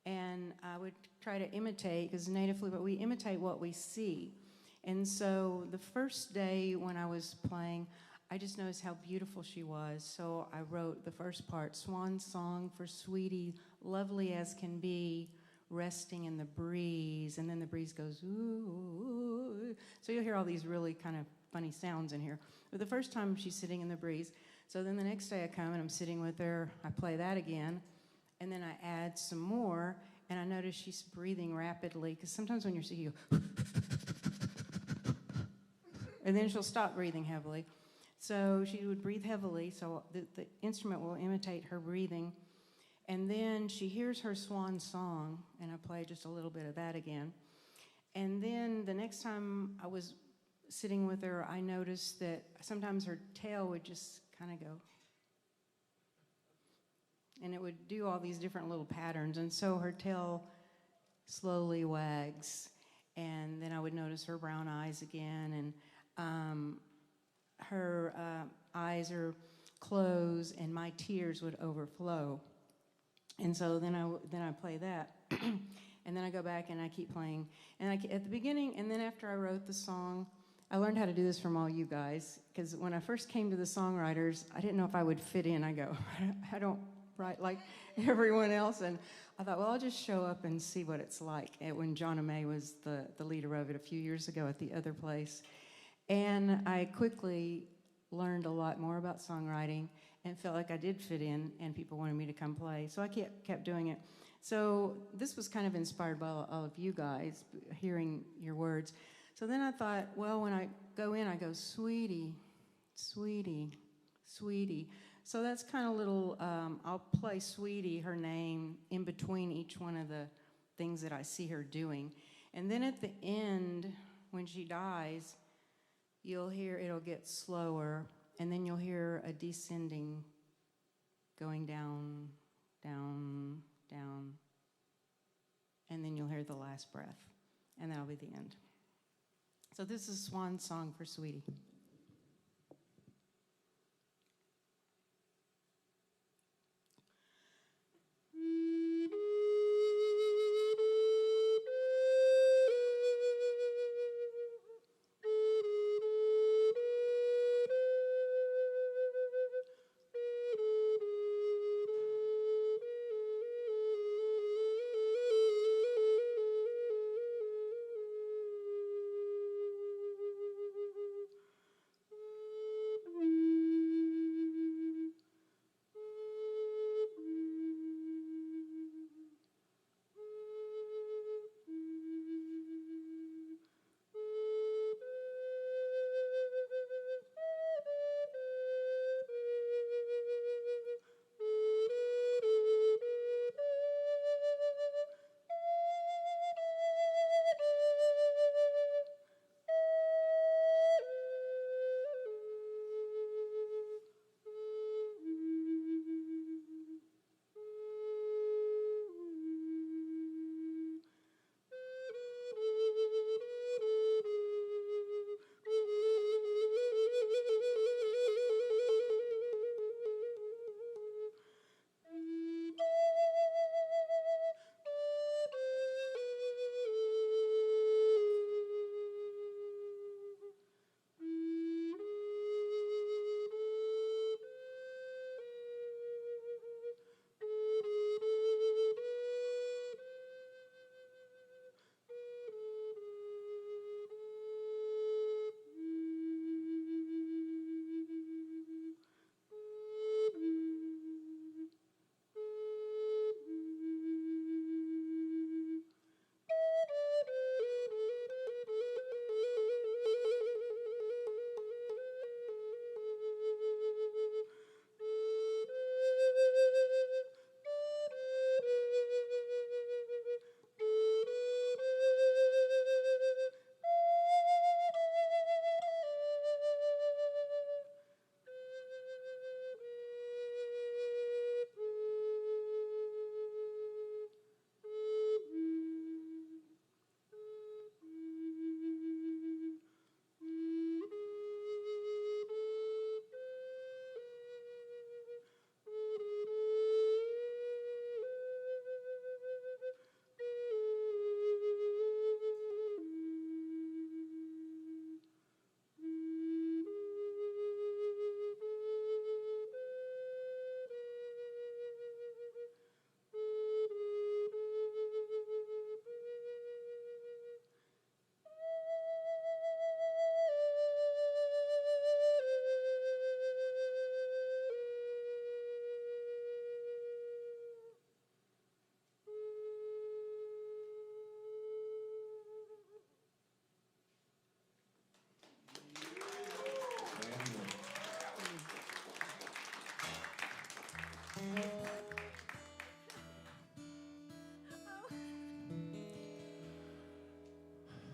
and I would try to imitate, because Native flute, but we imitate what we see. And so the first day when I was playing, I just noticed how beautiful she was. So I wrote the first part, swan song for Sweetie, lovely as can be, resting in the breeze. And then the breeze goes, ooh. So you'll hear all these really kind of funny sounds in here. But the first time she's sitting in the breeze. So then the next day I come and I'm sitting with her, I play that again, and then I add some more, and I notice she's breathing rapidly, because sometimes when you're singing, you go, and then she'll stop breathing heavily. So she would breathe heavily, so the instrument will imitate her breathing. And then she hears her swan song, and I play just a little bit of that again. And then the next time I was sitting with her, I noticed that sometimes her tail would just kind of go. And it would do all these different little patterns. And so her tail slowly wags. And then I would notice her brown eyes again, and her eyes are closed, and my tears would overflow. And so then I play that. And then I go back and I keep playing. And at the beginning, and then after I wrote the song, I learned how to do this from all you guys. Because when I first came to the songwriters, I didn't know if I would fit in. I go, I don't write like everyone else. And I thought, well, I'll just show up and see what it's like. And when Jonna Mae was the leader of it a few years ago at the other place. And I quickly learned a lot more about songwriting and felt like I did fit in and people wanted me to come play. So I kept doing it. So this was kind of inspired by all of you guys, hearing your words. So then I thought, well, when I go in, I go, sweetie, sweetie, sweetie. So that's kind of little, I'll play Sweetie, her name, in between each one of the things that I see her doing. And then at the end, when she dies, you'll hear it'll get slower, and then you'll hear a descending going down, down, down, and then you'll hear the last breath, and that'll be the end. So this is Swan Song for Sweetie.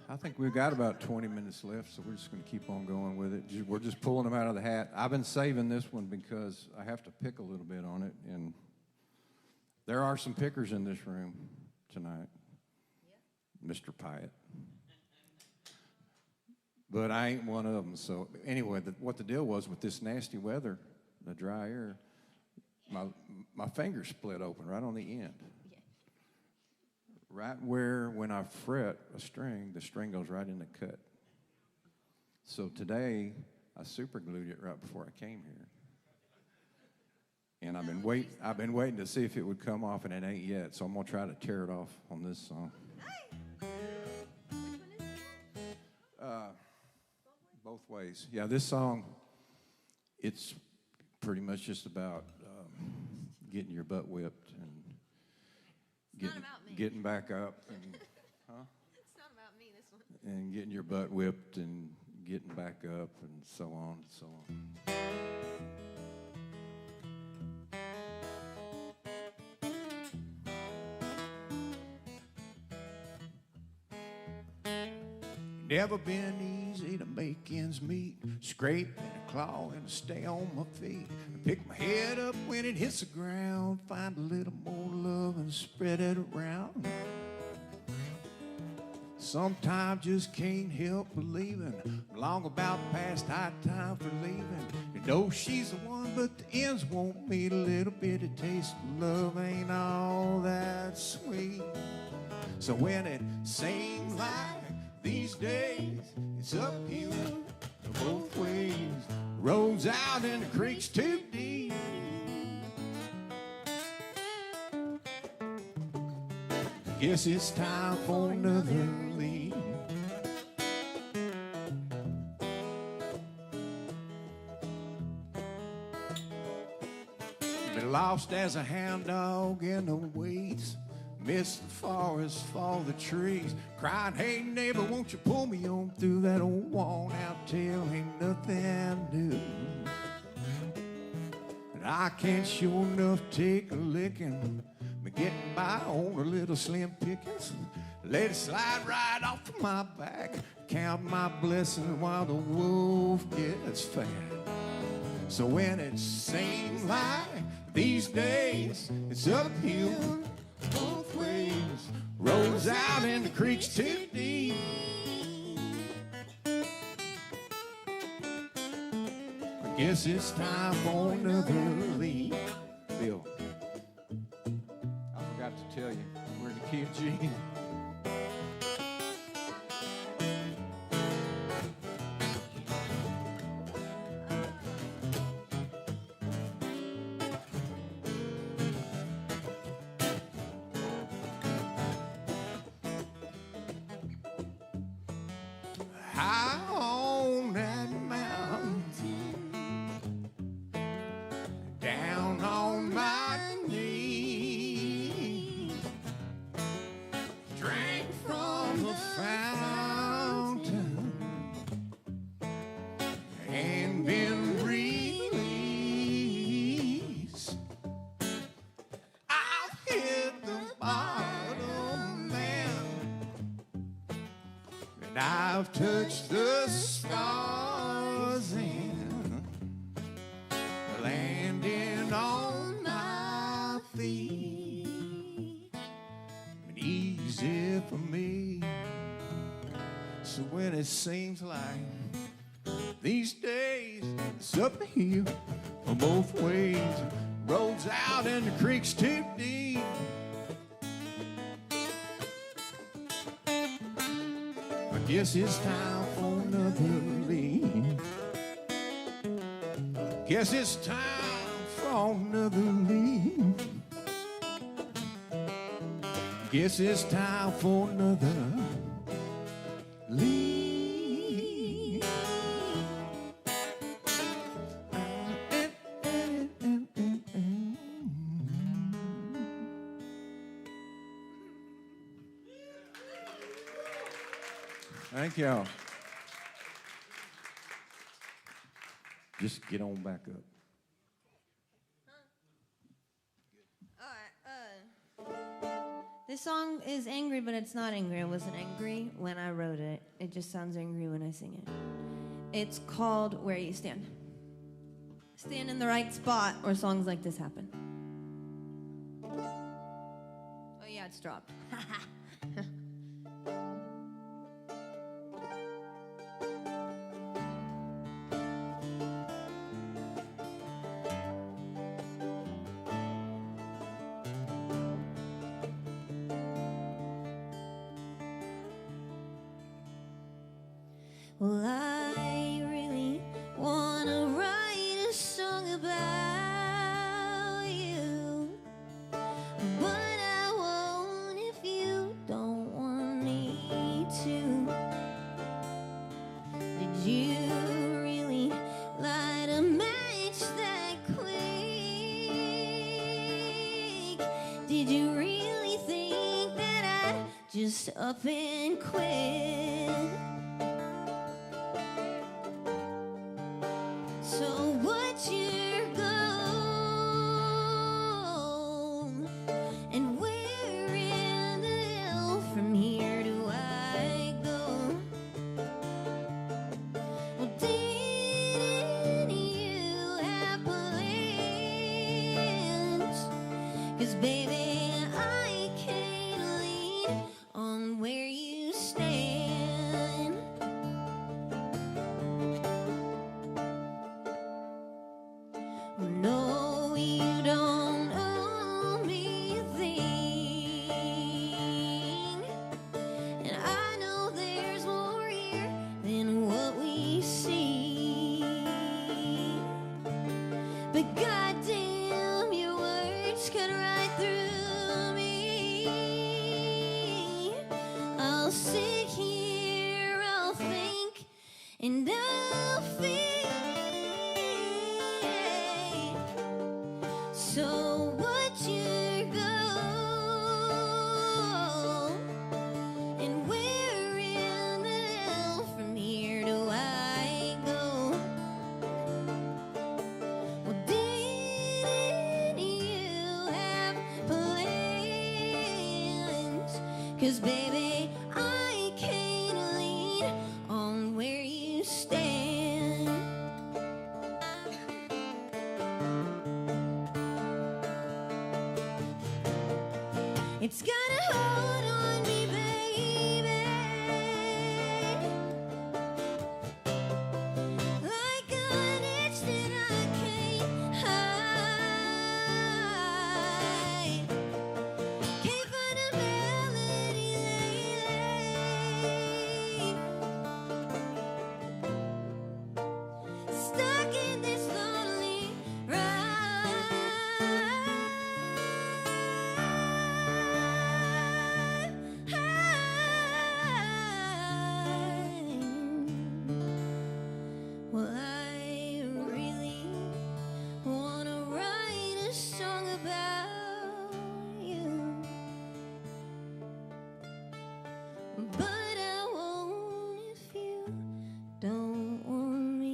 I think we've got about 20 minutes left, so we're just going to keep on going with it. We're just pulling them out of the hat. I've been saving this one because I have to pick a little bit on it, and there are some pickers in this room tonight, Mr. Pyatt. But I ain't one of them. So anyway, what the deal was with this nasty weather, the dry air, my fingers split open right on the end. right where when I fret a string, the string goes right in the cut. So today, I super glued it right before I came here. And I've been waiting to see if it would come off, and it ain't yet. So I'm gonna try to tear it off on this song. Both ways. Yeah, this song, it's pretty much just about getting your butt whipped and getting back up, and It's not about me, this one. and getting your butt whipped and getting back up, and so on and so on. Never been easy to make ends meet, scrape and claw and stay on my feet. Pick my head up when it hits the ground, find a little more love and spread it around. Sometimes just can't help believing, long about past high time for leaving. You know she's the one, but the ends won't meet. A little bit of taste of love ain't all that sweet. So when it seems like these days it's uphill both ways, roads out and the creek's too deep. Guess it's time for another lead. Been lost as a hound dog in the weeds, missed the forest for the trees, crying, hey neighbor, won't you pull me on through that old worn-out tale? Ain't nothing new. And I can't sure enough take a licking, but getting by on a little slim pickings. Let it slide right off of my back, count my blessings while the wolf gets fat. So when it seems like these days it's uphill both ways, roads out and the creek's too deep. I guess it's time for another lead. Bill, I forgot to tell you, we're in the key of G. High on that mountain, down on my knees, drank from the fountain and been released. I've hit the bottom, man, and I've touched the stars and landing on my feet. Been easy for me. So when it seems like these days it's uphill from both ways, roads out and the creek's too deep. I guess it's time for another lead. Guess it's time for another lead. Guess it's time for another lead. Thank y'all. Just get on back up. All right. This song is angry, but it's not angry. I wasn't angry when I wrote it. It just sounds angry when I sing it. It's called Where You Stand. Stand in the right spot, or songs like this happen. Oh yeah, it's dropped. Well, I really wanna write a song about you, but I won't if you don't want me to. Did you really light a match that quick? Did you really think that I'd just up and quit? So what's your goal? And where in the hell from here do I go? Well, didn't you have plans? 'Cause baby, I can't lean on where you stand. No, you don't owe me a thing, and I know there's more here than what we see. But goddamn, your words cut right through me. I'll sit here, I'll think, and I'll feel. So what's your goal? And where in the hell from here do I go? Well, didn't you have plans? 'Cause baby, I can't lean on where you stand. It's got a hold on me, baby, like an itch that I can't hide. Can't find a melody lately. Stuck in this lonely well, I really wanna write a song about you, but I won't if you don't want me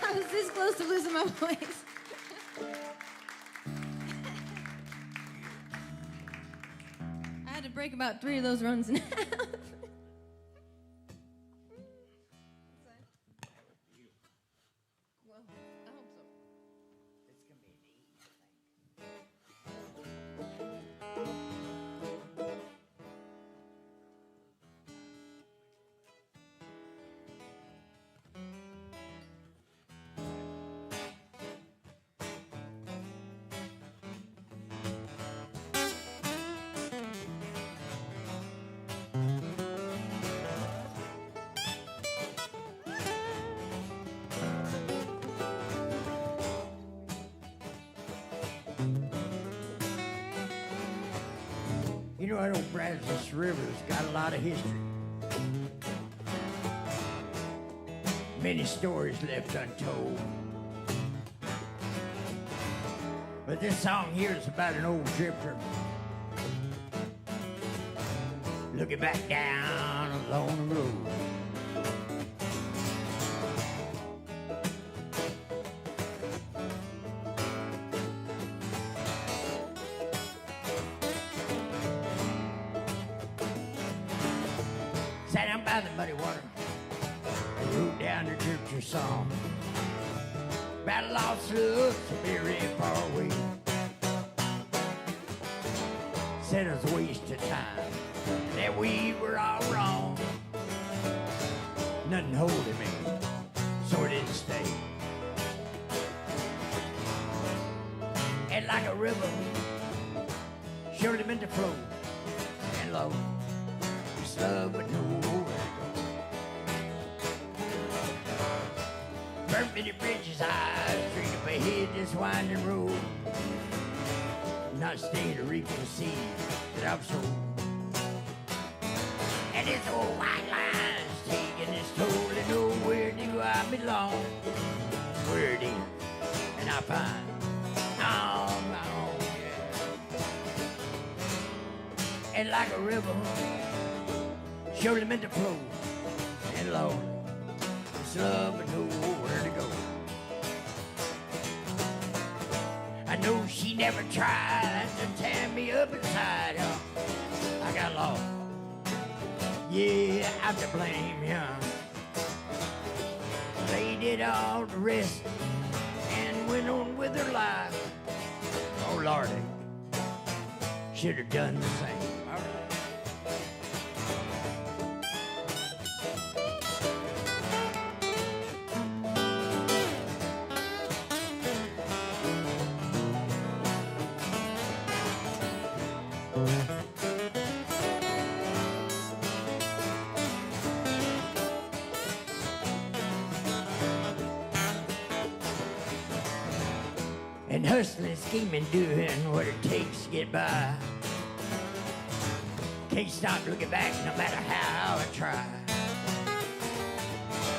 I was this close to losing my voice. I had to break about 3 of those runs in half. Well, I hope so. It's gonna be an easy You know, that old Brazos River's got a lot of history. Many stories left untold. But this song here is about an old drifter looking back down along the road. Sat down by the muddy water, wrote down the drifter song about a lost love so very far away. Said it was a waste of time, that we were all wrong. wasn't holding me, so it didn't stay. And like a river, surely meant to flow. And love, it's love but nowhere to go. Burnt many bridges I straight up ahead this winding road. Not staying to reap the seed that I've sown. And this old white line's taking its toll, and nowhere do I belong. Where it is, and I find on my own, yeah. And like a river, surely meant to flow. And Lord, it's love but nowhere to go. I know she never tried to tear me up inside. I got lost. Yeah, I'm to blame, yeah. They did all the rest and went on with their life. Oh, Lordy, should have done the same. All right. And hustling, scheming, doing what it takes to get by. Can't stop looking back no matter how I try.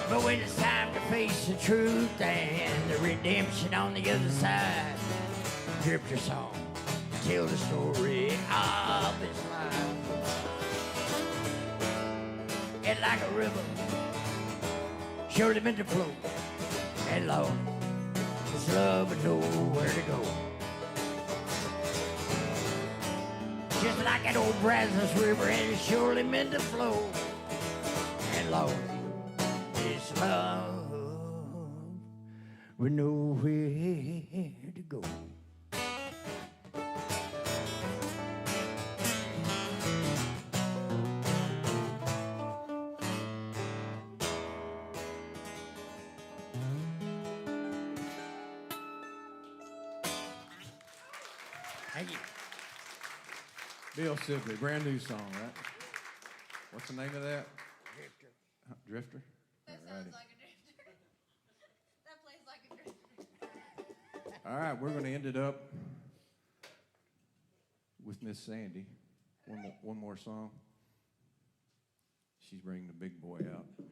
But when it's time to face the truth and the redemption on the other side, Drifter song tell the story of his life. And like a river, surely meant to flow. And Lord, it's love but nowhere to go. Just like an old Brazos River, and it's surely meant to flow. And Lord, it's love with nowhere to go. Thank you. Bill Sibley, brand new song, right? What's the name of that? Drifter. Drifter? That Alrighty. sounds like a drifter. That plays like a drifter. All right, we're going to end it up with Miss Sandi. One more song. She's bringing the big boy out. Yeah,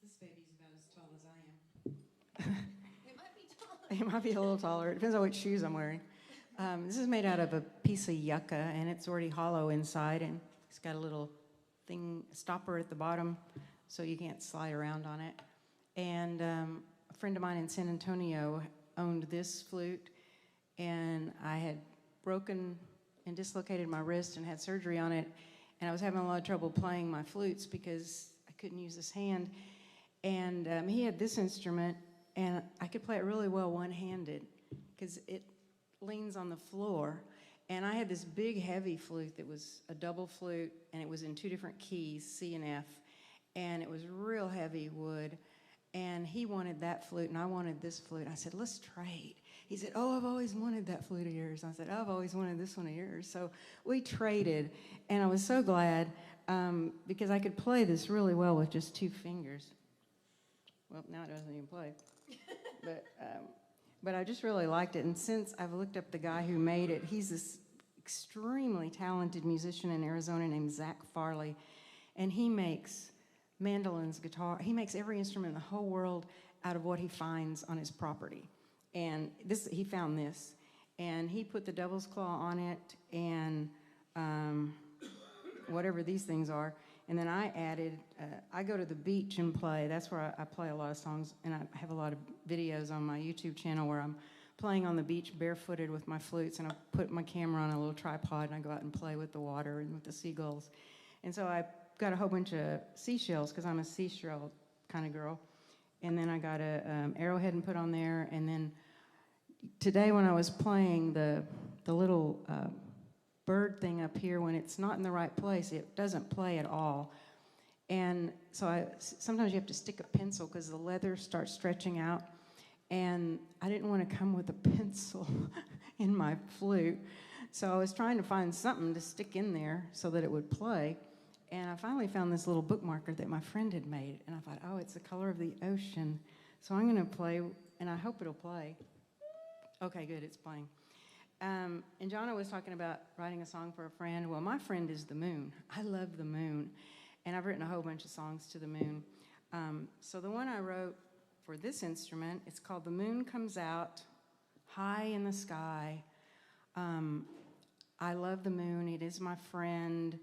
this baby's about as tall as I am. It might be taller. It might be a little taller. It depends on which shoes I'm wearing. This is made out of a piece of yucca, and it's already hollow inside, and it's got a little stopper at the bottom, so you can't slide around on it. And a friend of mine in San Antonio owned this flute, and I had broken and dislocated my wrist and had surgery on it, and I was having a lot of trouble playing my flutes because I couldn't use this hand. And he had this instrument, and I could play it really well one-handed because it leans on the floor. And I had this big, heavy flute that was a double flute, and it was in 2 different keys, C and F, and it was real heavy wood. And he wanted that flute, and I wanted this flute. I said, let's trade. He said, oh, I've always wanted that flute of yours. I said, I've always wanted this one of yours. So we traded, and I was so glad because I could play this really well with just 2 fingers. Well, now it doesn't even play. But I just really liked it. And since I've looked up the guy who made it, he's this extremely talented musician in Arizona named Zach Farley. And he makes mandolins, guitar. He makes every instrument in the whole world out of what he finds on his property. And he found this. And he put the devil's claw on it and whatever these things are. And then I added, I go to the beach and play. That's where I play a lot of songs, and I have a lot of videos on my YouTube channel where I'm playing on the beach barefooted with my flutes, and I put my camera on a little tripod, and I go out and play with the water and with the seagulls. And so I got a whole bunch of seashells, because I'm a seashell kind of girl. And then I got a arrowhead and put on there, and then today when I was playing the little bird thing up here, when it's not in the right place, it doesn't play at all. And so sometimes you have to stick a pencil because the leather starts stretching out. And I didn't want to come with a pencil in my flute. So I was trying to find something to stick in there so that it would play. And I finally found this little bookmarker that my friend had made. And I thought, oh, it's the color of the ocean. So I'm going to play, and I hope it'll play. Okay, good, it's playing. And Jonna was talking about writing a song for a friend. Well, my friend is the moon. I love the moon. And I've written a whole bunch of songs to the moon. So the one I wrote for this instrument, it's called The Moon Comes Out High in the Sky. I love the moon. It is my friend.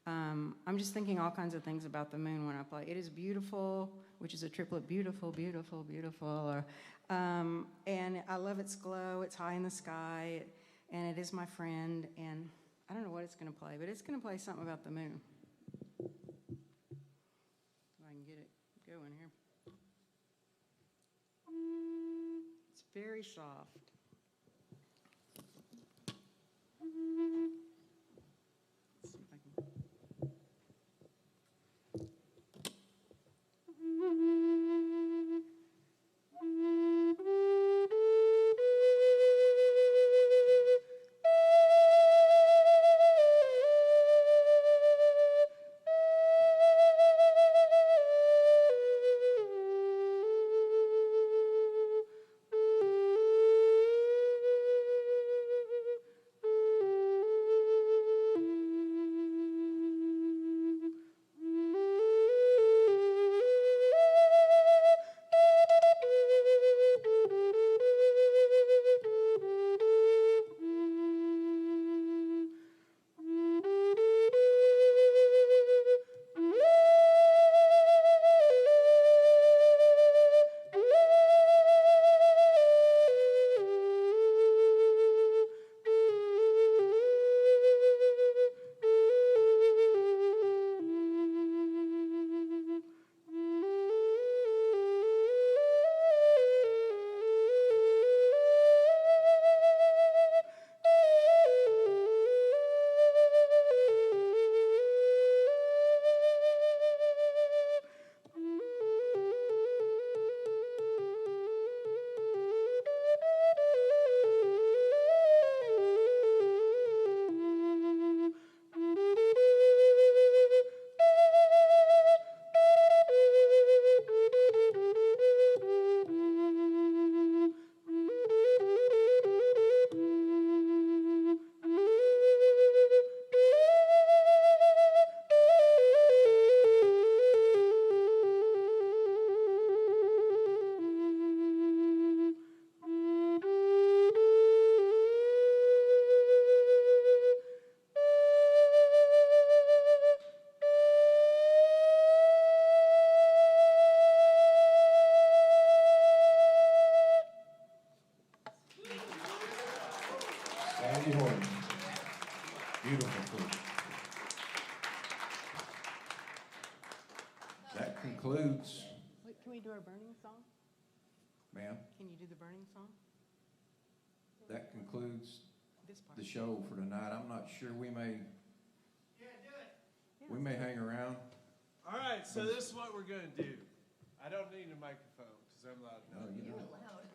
I'm just thinking all kinds of things about the moon when I play. It is beautiful, which is a triplet, beautiful, beautiful, beautiful. And I love its glow. It's high in the sky, and it is my friend. And I don't know what it's going to play, but it's going to play something about the moon. If I can get it going here. It's very soft. Let's see if I can. Sandi Horton. Beautiful flute. That concludes, Wait, can we do our burning song? ma'am, Can you do the burning song? that concludes This part. the show for tonight. I'm not sure, we may hang around. All right, so this is what we're going to do. I don't need a microphone because I'm loud. No, you don't. Loud.